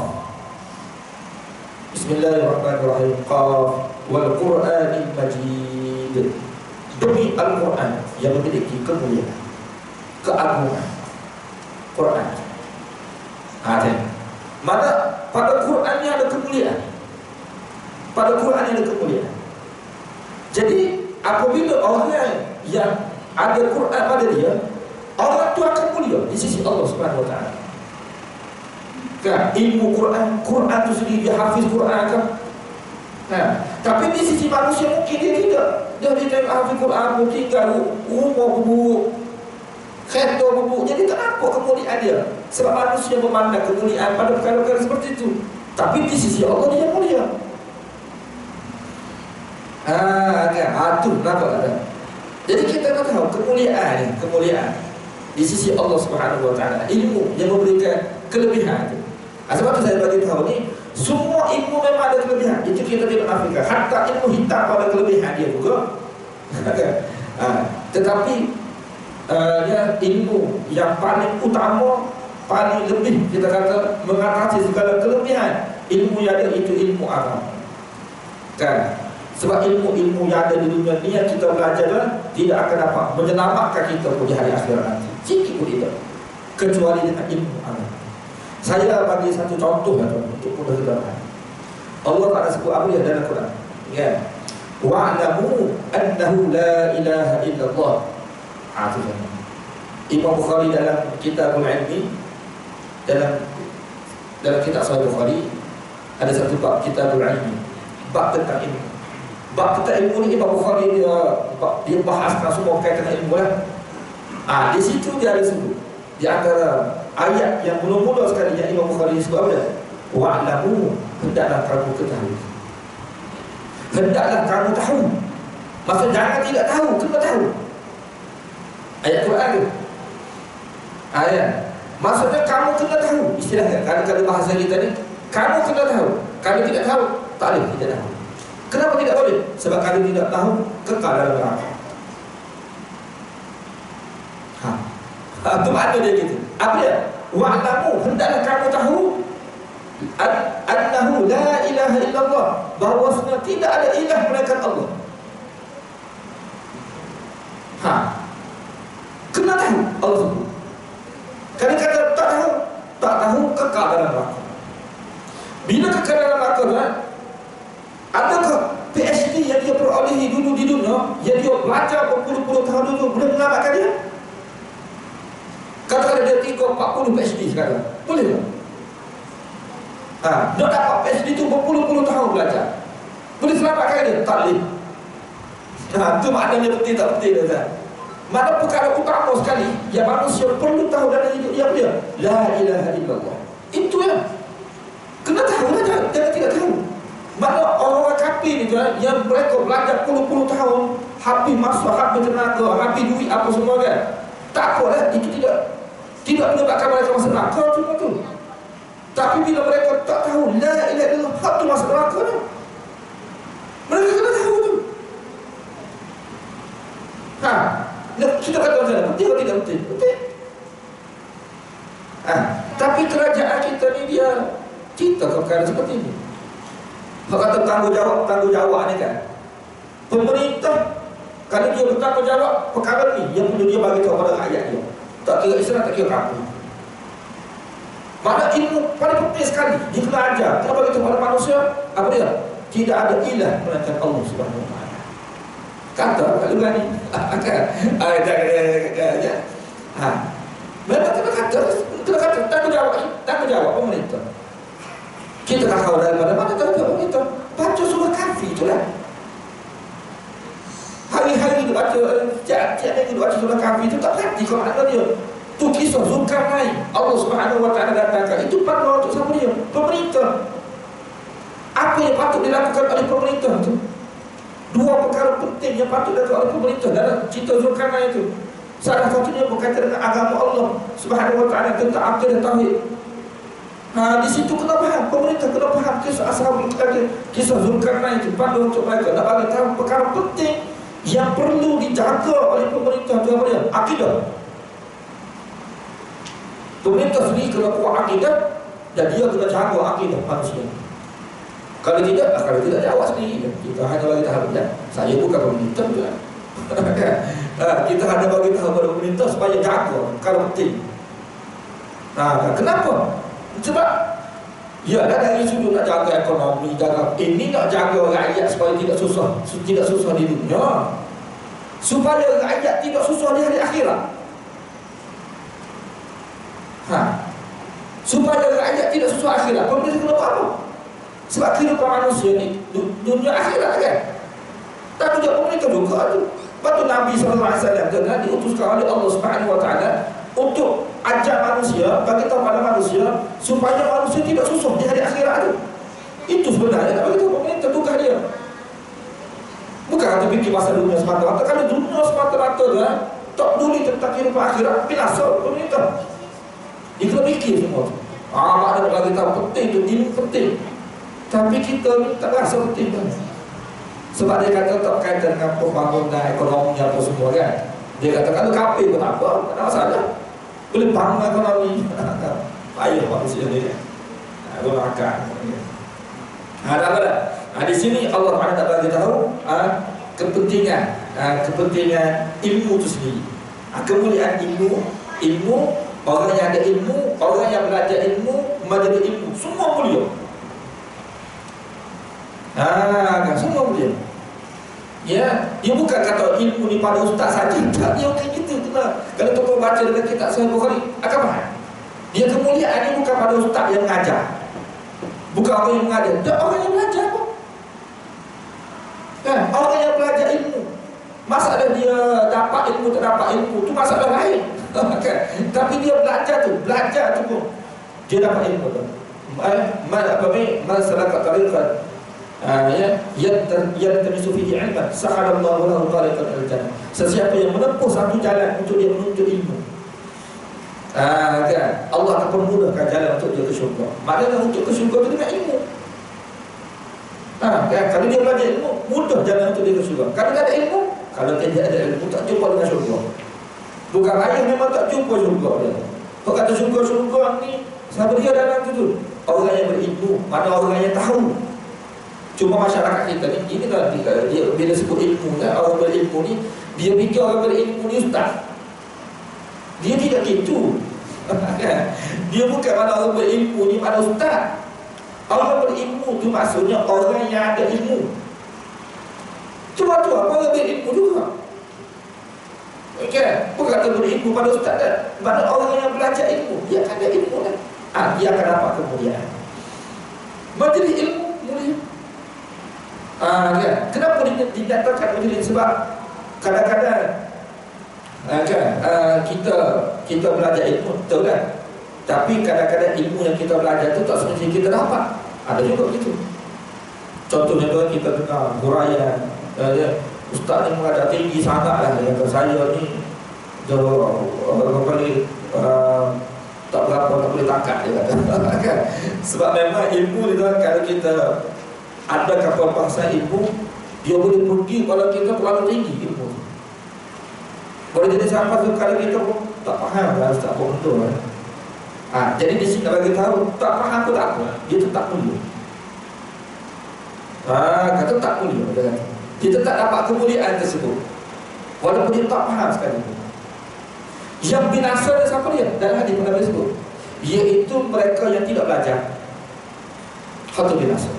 Bismillahirrahmanirrahim. Qaf wal Qur'anil Majid. Demi Al-Quran yang memiliki kemuliaan, keagungan. Quran. Mana pada Qurannya ada kemuliaan. Pada Qurannya ada kemuliaan. Jadi apabila orang yang ada Quran pada dia, orang itu akan mulia di sisi Allah Subhanahu wa ta'ala. Kan ilmu Quran, Quran itu sendiri dia hafiz Quran kan. Tapi di sisi manusia mungkin dia tidak. Dia tengok hafiz Quran tinggal rumah buruk, kereta buruk. Jadi kenapa kemuliaan dia? Sebab manusia memandang kemuliaan pada perkara-perkara seperti itu. Tapi di sisi Allah dia mulia. Kan? Itu nampak tak? Jadi kita nak tahu kemuliaan di sisi Allah Subhanahu wa ta'ala, ilmu yang memberikan kelebihan itu. Sebab itu saya bagi tahu ni, semua ilmu memang ada kelebihan. Itu kita tidak nafikan. Hatta ilmu hitam ada kelebihan dia juga. Tetapi ilmu yang paling utama, paling lebih kita kata mengatasi segala kelebihan, ilmu yang ada itu ilmu agama. Kan? Sebab ilmu-ilmu yang ada di dunia ni yang kita belajar tidak akan dapat menyelamatkan kita di hari akhirat nanti. Sikit pun tidak. Kecuali dengan ilmu agama. Saya bagi satu contoh untuk mudah kita faham. Allah Ta'ala sebut apa dia dalam Quran? Ya. Wa'lamu annahu la ilaha illallah. Imam Bukhari dalam Kitabul Ilmi, dalam kitab Sahih Bukhari ada satu bab Kitabul Ilmi, bab tentang ilmu. Bab tentang ilmu ni Imam Bukhari dia bahaskan semua berkaitan dengan ilmu lah. Di situ dia ada sebut di antara ayat yang mula-mula sekali yang Imam Bukhari sebut apa dia? Wa'lamu, hendaklah kamu ketahui. Hendaklah kamu tahu. Maksud jangan tidak tahu, kena tahu. Ayat Quran tu. Ayat. Maksudnya kamu kena tahu. Istilahnya kalau bahasa kita ni, kamu kena tahu. Kalau tidak tahu, tak boleh tidak tahu. Kenapa tidak boleh? Sebab kalau tidak tahu, kekal dalam neraka. Itu makna dia gitu. Apa dia? Wa'lamu, hendaklah kamu tahu annahu la ilaha illallah, bahawasanya tidak ada ilah melainkan Allah. Kena tahu Allah sebut. Kalau kata tak tahu kekal dalam neraka. Bila kekal dalam neraka, adakah PhD yang dia perolehi dulu di dunia, yang dia belajar berpuluh-puluh tahun dulu, boleh menyelamatkan dia? Katakanlah dia 30-40 PhD sekarang, boleh tak? Dia dapat PhD itu berpuluh-puluh tahun belajar, boleh selamatkan dia? Tak boleh. Itu maknanya betul tak betul tak? Mana perkara utama sekali yang manusia perlu tahu dalam hidup dia, la ilaha illallah. Itu ya. Kena tahu lah, jangan tidak tahu. Mana orang-orang kafir ni yang mereka belajar puluh-puluh tahun, habis masa, habis tenaga, habis duit apa semua kan. Tak apalah, itu tidak menyebabkan mereka masuk neraka cuma tu. Tapi bila mereka tak tahu la ilaha illallah, hak tu masuk neraka tu. Mereka kena tahu tu. Kita kata macam betul atau tidak betul? Betul. Tapi kerajaan kita ni dia kita perkara seperti ini. Kalau kata tanggungjawab ni kan, pemerintah kalau dia bertanggungjawab perkara ni, yang perlu dia bagi tahu kepada rakyat dia. Tak kira Islam, tak kira kampung. Mana ilmu paling penting sekali dia kena ajar. Dia bagi tahu kepada manusia apa dia? Tidak ada ilah melainkan Allah Subhanahu wa ta'ala. Kata kalau berani memang kena kata tanggungjawab pemerintah. Kita tak tahu dari mana tanggungjawab pemerintah. Baca surah Kahfi itulah. Hari-hari dia baca, tiap minggu dia baca surah Kahfi itu, tak berarti kalau makna dia. Itu kisah Zulkarnain, Allah Subhanahu wa ta'ala datangkan. Itu panduan untuk siapa dia? Pemerintah. Apa yang patut dilakukan oleh pemerintah itu? Dua perkara penting yang patut dilakukan oleh pemerintah dalam cerita Zulkarnain itu. Salah satunya berkaitan dengan agama Allah Subhanahu wa ta'ala tentang akidah tauhid. Di situ kena faham pemerintah kena faham kisah Ashabul Kahfi, kisah Zulkarnain itu pandu untuk mereka nak bagi tahu perkara penting yang perlu dijaga oleh pemerintah itu apa dia? Akidah. Pemerintah sendiri kena kuat akidah dan dia kena jaga akidah manusia. Kalau tidak jawab sendiri. Kita hanya bagi tahu ya. Saya bukan pemerintah juga. Kita hanya bagi tahu kepada pemerintah supaya jaga kalau penting. Kenapa? Sebab ya dari sudut nak jaga ekonomi, jaga ini nak jaga rakyat supaya tidak susah di dunia, supaya rakyat tidak susah di hari akhirat. Supaya rakyat tidak susah akhirat. Pemerintah kena apa? Sebab kehidupan manusia ni dunia akhirat kan. Tapi juga pemerintah juga tu. Lepas Nabi SAW dengan diutuskan oleh Allah Subhanahu Wa Taala untuk ajak manusia, bagi tahu pada manusia supaya manusia tidak susah di hari akhirat tu. Itu sebenarnya bagi tahu pemerintah tugas dia. Bukan kata fikir pasal dunia semata-mata. Kalau dunia semata-mata tak peduli tentang kehidupan akhirat, binasa pemerintah. Dia kena fikir semua tu. Ada bagi tahu penting tu, ini penting. Tapi kita ni tak rasa penting kan. Sebab dia kata tak kaitan dengan pembangunan ekonomi apa semua kan. Dia kata kalau kafir pun apa, tak ada masalah. Boleh bangun ekonomi. Payah manusia ni kan. Guna akal. Di sini Allah Taala nak bagi tahu kepentingan ilmu itu sendiri. Kemuliaan ilmu, orang yang ada ilmu, orang yang belajar ilmu, majlis ilmu, semua mulia. Semua mulia. Ya, dia bukan kata ilmu ni pada ustaz saja. Tak, dia bukan gitu. Kalau tokoh baca dalam kitab Sahih Bukhari, akan faham. Dia kemuliaan ni bukan pada ustaz yang mengajar. Bukan orang yang mengajar. Dia orang yang belajar pun. Orang yang belajar ilmu. Masalah dia dapat ilmu tak dapat ilmu tu masalah lain. Tapi dia belajar tu pun dia dapat ilmu tu. Masalah tariqat yang termisu fihi ilman sahalallahu lahu tariqat al-jannah. Sesiapa yang menempuh satu jalan untuk dia menuntut ilmu, kan? Allah akan permudahkan jalan untuk dia ke syurga. Maknanya untuk ke syurga itu dengan ilmu. Kan? Kalau dia belajar ilmu, mudah jalan untuk dia ke syurga. Kalau tak ada ilmu, kalau tidak ada ilmu, tak jumpa dengan syurga. Bukan ayah memang tak jumpa syurga dia. Kalau kata syurga ni, siapa dia dalam tu? Orang yang berilmu, mana orang yang tahu. Cuma masyarakat kita ni, ini kan dia bila sebut ilmu kan, orang berilmu ni, dia fikir orang berilmu ni ustaz. Dia tidak gitu. Dia bukan mana orang berilmu ni pada ustaz. Orang berilmu tu maksudnya orang yang ada ilmu. Cuma tu orang berilmu juga. Okay. Bukan kata berilmu pada ustaz kan. Mana orang yang belajar ilmu, dia akan ada ilmu kan. Dia akan dapat kemuliaan. Majlis ilmu mulia. Kan? Kenapa dinyatakan majlis? Sebab kadang-kadang kita belajar ilmu, betul kan? Tapi kadang-kadang ilmu yang kita belajar itu tak semestinya kita dapat. Ada juga begitu. Contohnya tu kita dengar huraian, ustaz ni mengajar tinggi sangat lah. Kata saya ni tak berapa, tak boleh tangkap dia kata. Sebab memang ilmu ni kalau kita ada kapal bahasa ilmu, dia boleh pergi kalau kita terlalu tinggi ilmu. Boleh jadi sampai tu kalau kita pun tak faham lah, tak apa betul lah. Jadi di sini bagi tahu tak faham pun tak apa, dia tetap mulia. Kata tak mulia, dia tetap dapat kemuliaan tersebut walaupun dia tak faham sekali. Yang binasa dia siapa dia? Dalam hadis Nabi sebut, iaitu mereka yang tidak belajar. Satu binasa.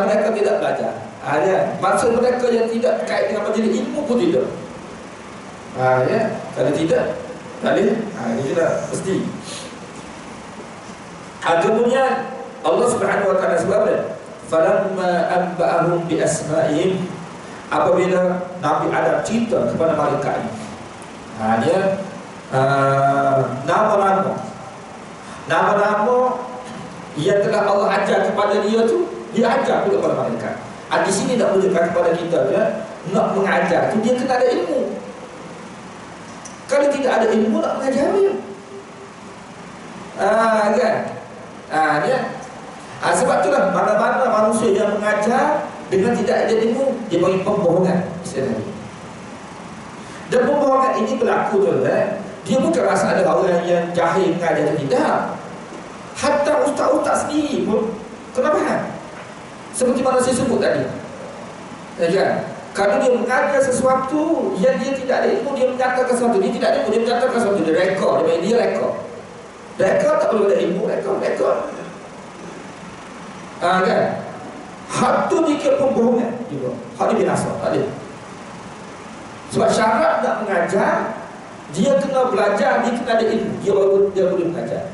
Mereka tidak belajar. Maksud mereka yang tidak kait dengan majlis ilmu pun tidak. Kalau tidak, ini sudah mesti. Kemudian Allah Subhanahu Wa Taala sebab falamma anba'ahum bi asma'ihim, apabila Nabi Adam cerita kepada malaikat ini, dia nama-nama yang telah Allah ajar kepada dia tu, dia ajar pula kepada malaikat. Di sini nak menunjukkan kepada kita nak mengajar tu dia kena ada ilmu. Kalau tidak ada ilmu nak mengajar dia. Kan? Dia. Sebab itulah mana-mana manusia yang mengajar dengan tidak ada ilmu, dia bagi pembohongan istilahnya. Dan pembohongan ini berlaku tuan-tuan. Dia bukan masalah orang yang jahil mengajar tidak. Hatta ustaz-ustaz sendiri pun kena faham. Seperti mana saya sebut tadi. Ya kan? Kalau dia mengajar sesuatu yang dia tidak ada ilmu, dia menyatakan sesuatu, dia tidak ada ilmu, dia menyatakan sesuatu, dia rekod, dia rekod. Rekod tak perlu ada ilmu, rekod. Kan? Hak tu dikira pembohongan juga. Hak dia binasa, tak ada. Sebab syarat nak mengajar, dia kena belajar, dia kena ada ilmu, dia boleh mengajar.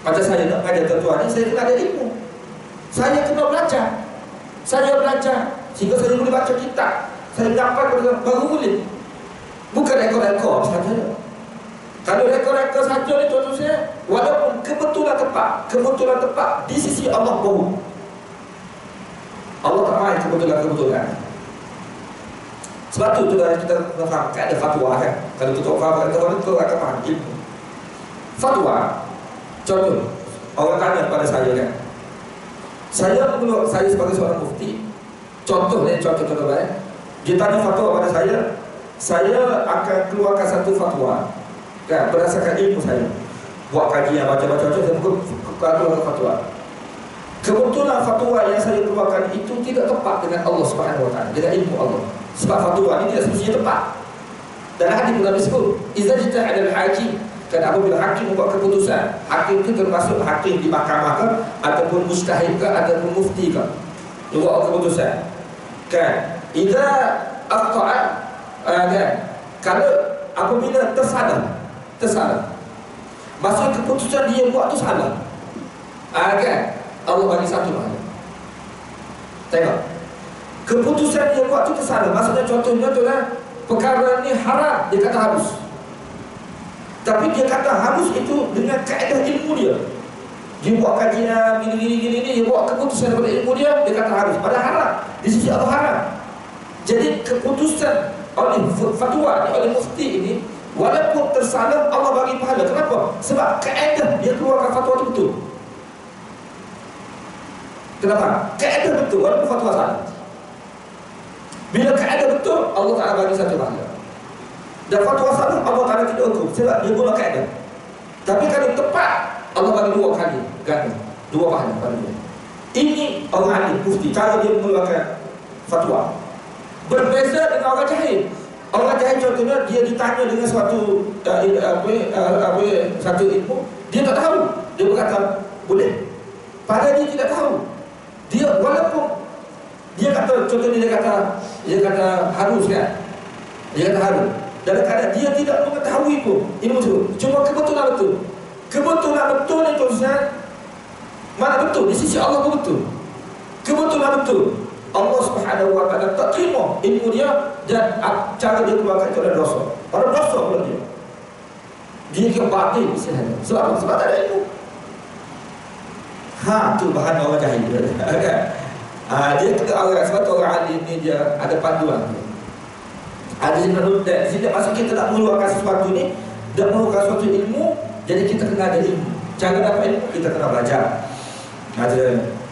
Macam saya nak mengajar tuan-tuan ni, saya kena ada ilmu. Saya kena belajar. Saya belajar sehingga saya boleh baca kitab. Saya dapat baru boleh. Bukan rekod-rekod saja. Kalau rekod-rekod saja ni tuan-tuan saya, walaupun kebetulan tepat di sisi Allah baru. Allah tak main kebetulan. Sebab tu kita faham kan ada fatwa kan. Kalau kita faham kita akan faham ilmu. Fatwa. Contoh, orang tanya kepada saya kan. Saya sebagai seorang mufti. Contoh baik. Dia tanya fatwa pada saya akan keluarkan satu fatwa. Kan, berdasarkan ilmu saya. Buat kajian, baca-baca, saya keluarkan fatwa. Kebetulan fatwa yang saya keluarkan itu tidak tepat dengan Allah Subhanahu Wa Taala, dengan ilmu Allah. Sebab fatwa ini tidak semestinya tepat. Dan hadis pun disebut, "Idza ijtahada al-hakim", kan apabila hakim membuat keputusan, hakim itu termasuk hakim di mahkamah ke, ataupun mujtahid ke, ataupun mufti ke, dia buat keputusan. Kan, idza akhta'a, kan, kalau apabila tersalah, maksud keputusan dia buat tu salah, kan, Allah bagi satu pahala. Tengok, keputusan dia buat tu tersalah. Maksudnya contohnya tu lah, perkara ni haram, dia kata harus. Tapi dia kata harus itu dengan kaedah ilmu dia. Dia buat kajian gini, dia buat keputusan daripada ilmu dia kata harus. Padahal haram, di sisi Allah haram. Jadi keputusan oleh fatwa oleh mufti ini, walaupun tersalah, Allah bagi pahala. Kenapa? Sebab kaedah dia keluarkan fatwa itu betul. Kenapa? Kaedah betul, walaupun fatwa salah. Bila kaedah betul, Allah Ta'ala bagi satu pahala. Dan fatwa salah, Allah Ta'ala tidak hukum, sebab dia guna kaedah. Tapi kalau tepat, Allah bagi dua kali ganda, dua pahala pada dia. Ini orang alim, mufti, cara dia mengeluarkan fatwa. Berbeza dengan orang jahil. Orang jahil contohnya, dia ditanya dengan suatu satu ilmu, dia tak tahu. Dia berkata, boleh. Padahal dia tidak tahu. Dia walaupun dia kata, contohnya dia kata harus kan. Dia kata harus. Dalam keadaan dia tidak mengetahui pun ilmu itu. Cuma kebetulan betul. Kebetulan betul itu Ustaz. Mana betul? Di sisi Allah pun betul. Kebetulan betul. Allah Subhanahu Wa Taala tak terima ilmu dia dan cara dia keluarkan itu adalah dosa. Pada dosa pula dia. Dia ke batin istilahnya. Sebab tak ada ilmu. Tu bahan orang jahil. Dia kata orang, sebab tu orang alim ni dia ada panduan. Ada di sini maksud kita nak mengeluarkan sesuatu ni, dan mengeluarkan sesuatu ilmu, jadi kita kena ada ilmu. Cara dapat ilmu, kita kena belajar.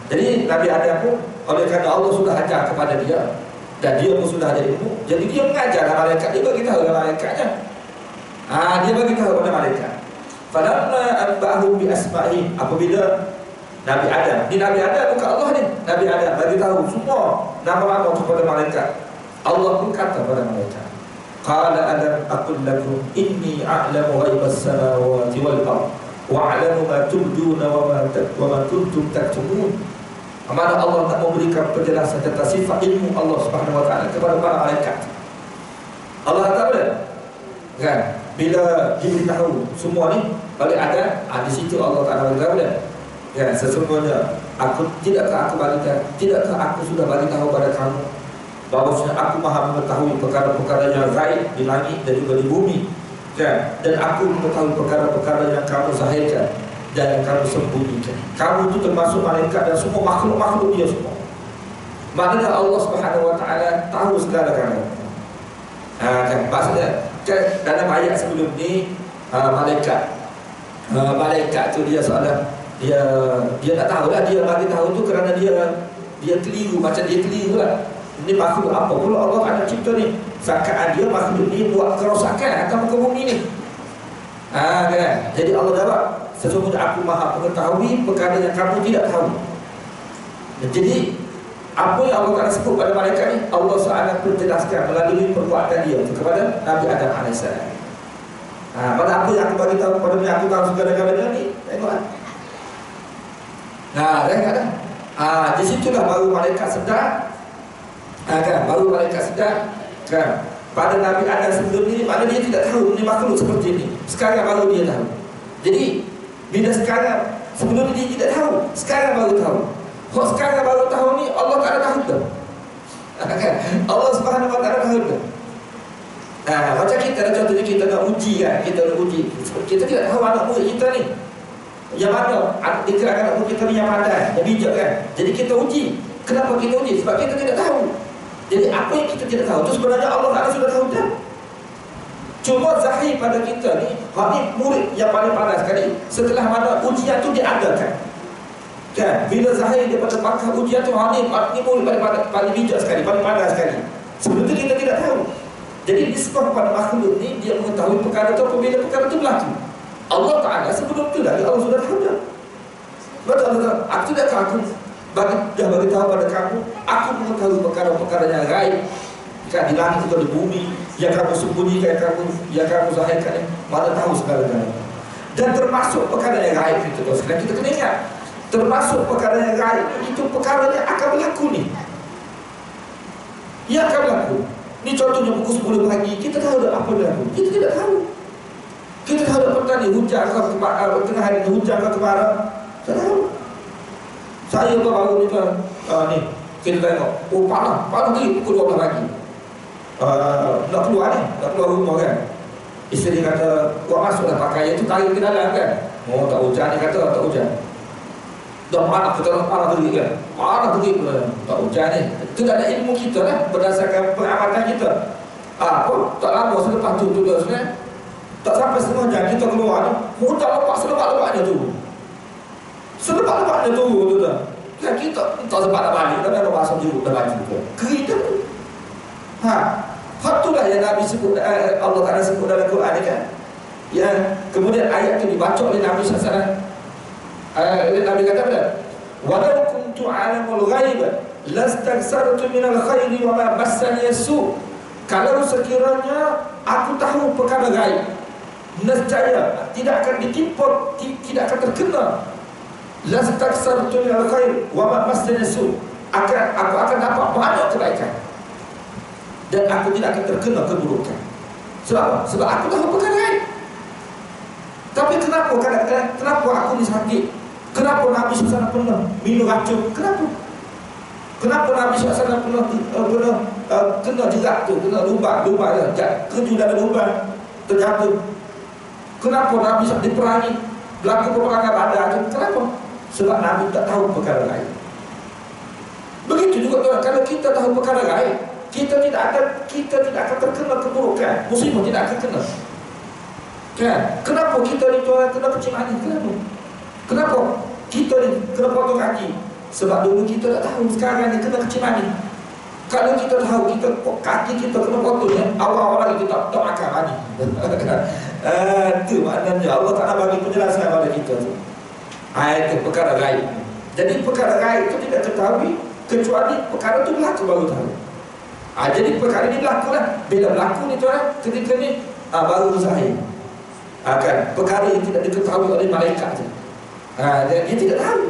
Jadi Nabi Adam pun, oleh kerana Allah sudah ajar kepada dia, dan dia pun sudah ada ilmu, jadi dia mengajar malaikat, dia bagi tahu malaikatnya. Dia bagi tahu kepada malaikat. Falamma anba'ahum bi asma'ihim, apabila Nabi Adam, Nabi Adam bukan Allah ni, Nabi Adam bagi tahu semua nama-nama kepada malaikat. Allah pun kata kepada malaikat, qala Adam aqul lakum inni a'lamu ghaibas samawati wal ardh wa a'lamu ma tubduna wa ma kuntum taktumun. Mana Allah nak memberikan penjelasan tentang sifat ilmu Allah Subhanahu Wa Taala kepada para malaikat. Allah kata apa? Kan, bila diberitahu semua ni oleh Adam, di situ Allah Taala berkata, ya, sesungguhnya tidakkah aku sudah bagi tahu pada kamu bahwasanya aku maha mengetahui perkara-perkara yang gaib di langit dan juga di bumi, kan? Dan aku mengetahui perkara-perkara yang kamu zahirkan dan yang kamu sembunyikan. Kamu itu termasuk malaikat dan semua makhluk-makhluk dia semua. Maknanya Allah Subhanahu Wa Taala tahu segala-galanya. Kan, maksudnya dalam ayat sebelum ni malaikat itu dia seolah dia tak tahu lah, dia bagi tahu tu kerana dia keliru, macam dia keliru lah. Ini makhluk apa pula Allah Ta'ala cipta ni? Sangkaan dia makhluk ni buat kerosakan atas muka bumi ni. Kan? Jadi Allah jawab, sesungguhnya aku maha mengetahui perkara yang kamu tidak tahu. Jadi apa yang Allah Ta'ala sebut pada malaikat ni, Allah SWT menjelaskan melalui perbuatan dia kepada Nabi Adam AS. Pada apa yang aku bagi tahu kepada dia, aku tahu segala-galanya ni. Tengoklah. Tengok dah. Di situlah baru malaikat sedar. Kan? Baru malaikat sedar. Kan? Pada Nabi Adam sebelum ni, mana dia tidak tahu ni makhluk seperti ni. Sekarang baru dia tahu. Jadi bila sekarang, sebelum ni dia tidak tahu, sekarang baru tahu. Kok sekarang baru tahu ni, Allah Ta'ala tahu dah. Kan? Allah Subhanahu Wa Ta'ala tahu dah. Macam kita lah, contohnya kita nak uji kan, kita nak uji. Kita tidak tahu anak murid kita ni yang mana, dia kira anak murid kita ni yang pandai, yang bijak kan. Jadi kita uji. Kenapa kita uji? Sebab kita tidak tahu. Jadi apa yang kita tidak tahu itu sebenarnya Allah Ta'ala sudah tahu dah. Cuma zahir pada kita ni, ni murid yang paling pandai sekali. Setelah mana ujian tu diadakan kan, bila zahir daripada pakar ujian tu, ni murid paling bijak sekali, paling pandai sekali. Sebelum tu kita tidak tahu. Jadi nisbah pada makhluk ni, dia mengetahui perkara tu apabila perkara tu berlaku. Allah Ta'ala sebelum tu lagi Allah sudah tahu dah. Betul. Aku dah bagi tahu pada kamu, aku mengetahui perkara-perkara yang gaib kan, di langit atau di bumi, yang kamu sembunyikan, yang kamu zahirkan ni, mana tahu segala-galanya. Dan termasuk perkara yang gaib itu, sekarang kita kena ingat, termasuk perkara yang gaib itu perkara yang akan berlaku ni. Yang akan berlaku. Ni contohnya pukul 10 pagi, kita tahu dah apa berlaku. Kita tidak tahu. Kita tahu dah petang ni hujan ke tengah hari ni hujan ke kemarau. Tak tahu. Saya baru ni kan, ni kita tengok, panas lagi pukul 12 pagi. Nak keluar rumah kan. Isteri kata, buat masuklah pakaian tu, tarik ke dalam kan. Tak hujan, dia kata tak hujan. Dah panas, kita nak panas lagi kan. Panas lagi pula, tak hujan ni. Itu dah ada ilmu kita lah, berdasarkan pengamatan kita. Tak lama selepas tu dah sebenarnya, tak sampai setengah jam kita keluar ni, hujan lepas selepas-lepasnya tu. Selepas-lepasnya tu dah. Kan kita tak sempat nak balik, tapi ada pasang jeruk dah baju tu. Kering tu. Itulah yang Nabi sebut, Allah Ta'ala sebut dalam Quran ni kan. Yang kemudian ayat tu dibaca oleh Nabi SAW. Nabi kata apa? Walau kuntu alamul ghaib lastaghsartu minal khairi wa ma massani as-su. Kalau sekiranya aku tahu perkara gaib, nescaya tidak akan ditimpa, tidak akan terkena. Lastaghsartu minal khairi wa ma massani as-su. Aku akan dapat banyak kebaikan dan aku tidak akan terkena keburukan. Sebab aku tahu perkara gaib. Tapi kenapa kadang-kadang, kenapa aku ni sakit? Kenapa Nabi SAW pernah minum racun? Kenapa Nabi SAW pernah kena jerat tu, kena lubang keju dalam lubang, terjatuh? Kenapa Nabi SAW diperangi, berlaku peperangan Badar tu? Kenapa? Sebab Nabi tak tahu perkara gaib. Begitu juga tuan, kalau kita tahu perkara gaib, kita tidak akan terkena keburukan, musibah tidak akan kena. Kan? Kenapa kita ni tuan kena kecil mani? Kenapa kita ni kena potong kaki? Sebab dulu kita tak tahu, sekarang ni kena kecil mani. Kalau kita tahu kaki kita kena potong ya, awal-awal lagi kita tak makan mani. Itu maknanya Allah Ta'ala bagi penjelasan pada kita tu. Itu perkara gaib. Jadi perkara gaib itu tidak ketahui kecuali perkara itu berlaku baru tahu. Jadi perkara ini berlaku lah. Bila berlaku ni tuan, ketika ni baru zahir. Kan perkara yang tidak diketahui oleh malaikat tu. Dia tidak tahu.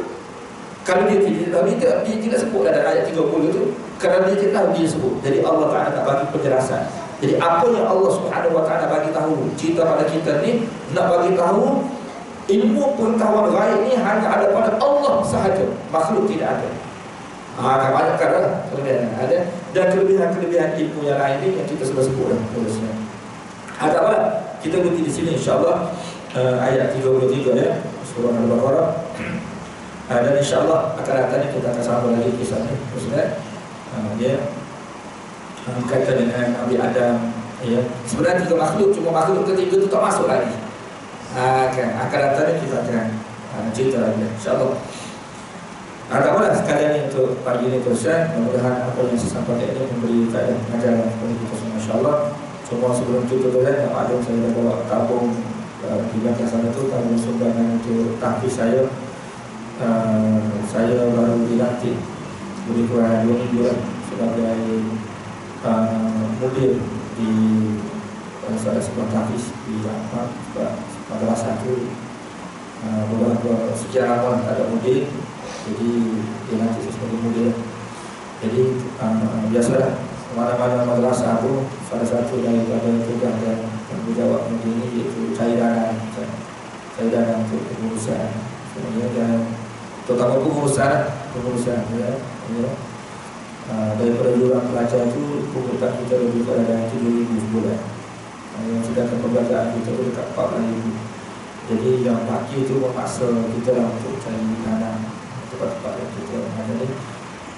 Kalau dia tidak tahu, dia tidak sebut dalam ayat 30 tu. Kerana dia tidak tahu, dia sebut. Jadi Allah Ta'ala nak bagi penjelasan. Jadi apa yang Allah Subhanahu Wa Ta'ala bagi tahu cerita pada kita ni, nak bagi tahu ilmu pengetahuan gaib ni hanya ada pada Allah sahaja, makhluk tidak ada. Kan banyak perkara kelebihan ada, dan kelebihan ilmu yang lain ni yang kita sudah sebut dah. Ada apa? Kita berhenti di sini insya-Allah, ayat 33 ya, surah Al-Baqarah. Dan insya-Allah akan datang kita akan sambung lagi kisah ni. Dia berkaitan dengan Nabi Adam ya. Sebenarnya 3 makhluk, cuma makhluk ketiga tu tak masuk lagi. Akan datang kita akan cerita lagi insyaAllah. Tak apalah, sekalian untuk pagi ini teruskan. Mudah-mudahan apa yang saya sampaikan ini memberi faedah pengajaran kepada kita semua insyaAllah. Cuma sebelum tutup kan, yang maklum saya dah bawa tabung di belakang sana tu, tabung sumbangan untuk tahfiz saya. Saya baru dilantik lebih kurang 2 minggu lah sebagai mudir di salah sebuah tahfiz di madrasah tu. Beberapa sekian lama tak ada mudir, jadi dia nanti sebagai mudir. Jadi biasalah mana-mana madrasah tu, salah satu daripada tugas dan tanggungjawab mudir ini iaitu cari dana untuk pengurusan sebenarnya, dan terutama pengurusan ya. Daripada jurang pelajar itu pengurusan kita lebih pada 7,000 sebulan. Yang sedangkan pembelajaran kita itu dekat 4,000. Jadi yang pagi itu memaksa kita lah untuk cari dana tempat-tempat yang kita ada ni.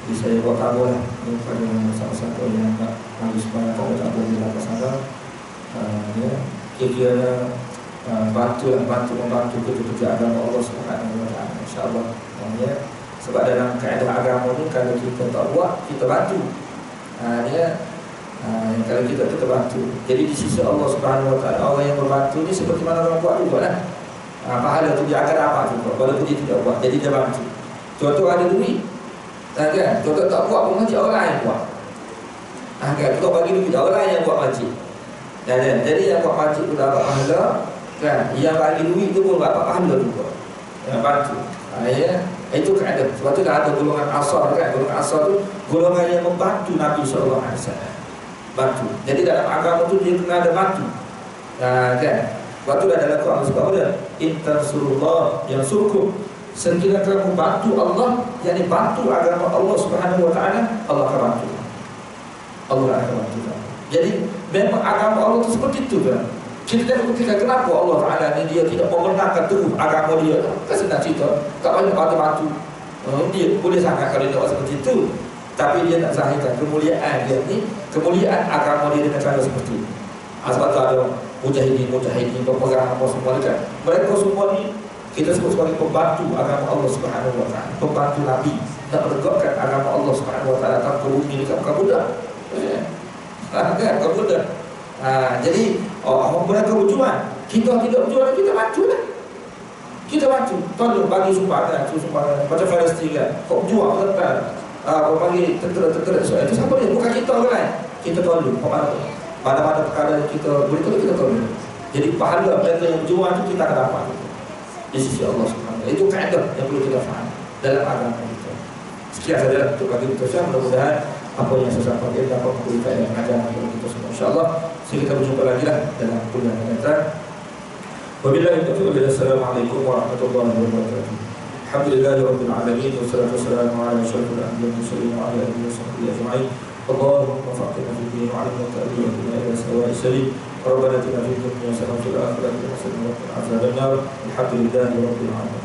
Jadi saya buat tabur lah kepada siapa-siapa yang nak bagi semangat kalau tabur di belakang sana. Ya, kira-kira membantu kerja agama Allah Subhanahu Wa Taala insya-Allah. Ya, sebab dalam kaedah agama ni kalau kita tak buat, kita bantu. Kalau kita bantu. Jadi di sisi Allah Subhanahu Wa Taala, orang yang membantu ni seperti mana orang buat juga lah. Pahala tu dia akan dapat juga walaupun dia tidak buat. Jadi dia bantu. Contoh ada duit, kan? Contoh tak buat pun masjid orang lain buat. Kan? Kita bagi duit orang lain yang buat masjid. Jadi yang buat masjid pun dapat pahala, kan? Yang bagi duit tu pun dapat pahala juga. Yang bantu. Ya, itu keadaan. Sebab tu dah ada golongan asar, kan? Golongan asar tu golongan yang membantu Nabi sallallahu alaihi wasallam. Bantu. Jadi dalam agama tu dia kena ada bantu. Kan? Waktu dah dalam Quran sebab apa dia? Intansurullah yang surkum. Sekiranya kamu bantu Allah, yakni bantu agama Allah Subhanahu Wa Taala, Allah akan bantu. Allah akan bantu. Jadi memang agama Allah itu seperti itu kan. Kita jangan berfikir kenapa Allah Taala ni dia tidak membenarkan terus agama dia. Kan senang cerita, tak banyak bantu-bantu. Dia boleh sangat kalau dia buat seperti itu. Tapi dia nak zahirkan kemuliaan dia ni, kemuliaan agama dia dengan cara seperti ini. Sebab tu ada mujahidin, peperangan apa semua kan. Mereka semua ni kita sebut sebagai pembantu agama Allah Subhanahu Wa Taala, pembantu Nabi nak menegakkan agama Allah Subhanahu Wa Taala tanpa bumi dekat muka budak. Kan, muka budak. Jadi mereka berjuang, kita tidak berjuang, kita bantu lah. Kita bantu, tolong bagi sumbangan, macam Palestin kan. Kau berjuang kan? Kau bagi tentera soal itu siapa dia? Bukan kita orang lain. Kita tolong. Mana-mana perkara yang kita boleh tolong, kita tolong. Jadi pahala mereka yang berjuang itu kita akan dapat di sisi Allah Subhanahu Wa Taala. Itu kaedah yang perlu kita faham dalam agama kita. Sekian saja untuk bagi kita. Mudah-mudahan apa yang saya sampaikan dapat memberikan yang ajaran kepada kita semua. InsyaAllah kita berjumpa lagi lah dalam kuliah yang akan datang. Wabillahi taufiq. Assalamualaikum warahmatullahi wabarakatuh. Alhamdulillahirabbil alamin wassalatu wassalamu ala asyrafil anbiya'i wal mursalin wa ala alihi washabbihi ajma'in. Allahumma faqihna fid din wa 'allimna ta'wila ila sawa'i salim. Rabbana atina fid dunya hasanatan wa fil akhirati hasanatan wa qina adzabannar. Alhamdulillahirabbil alamin.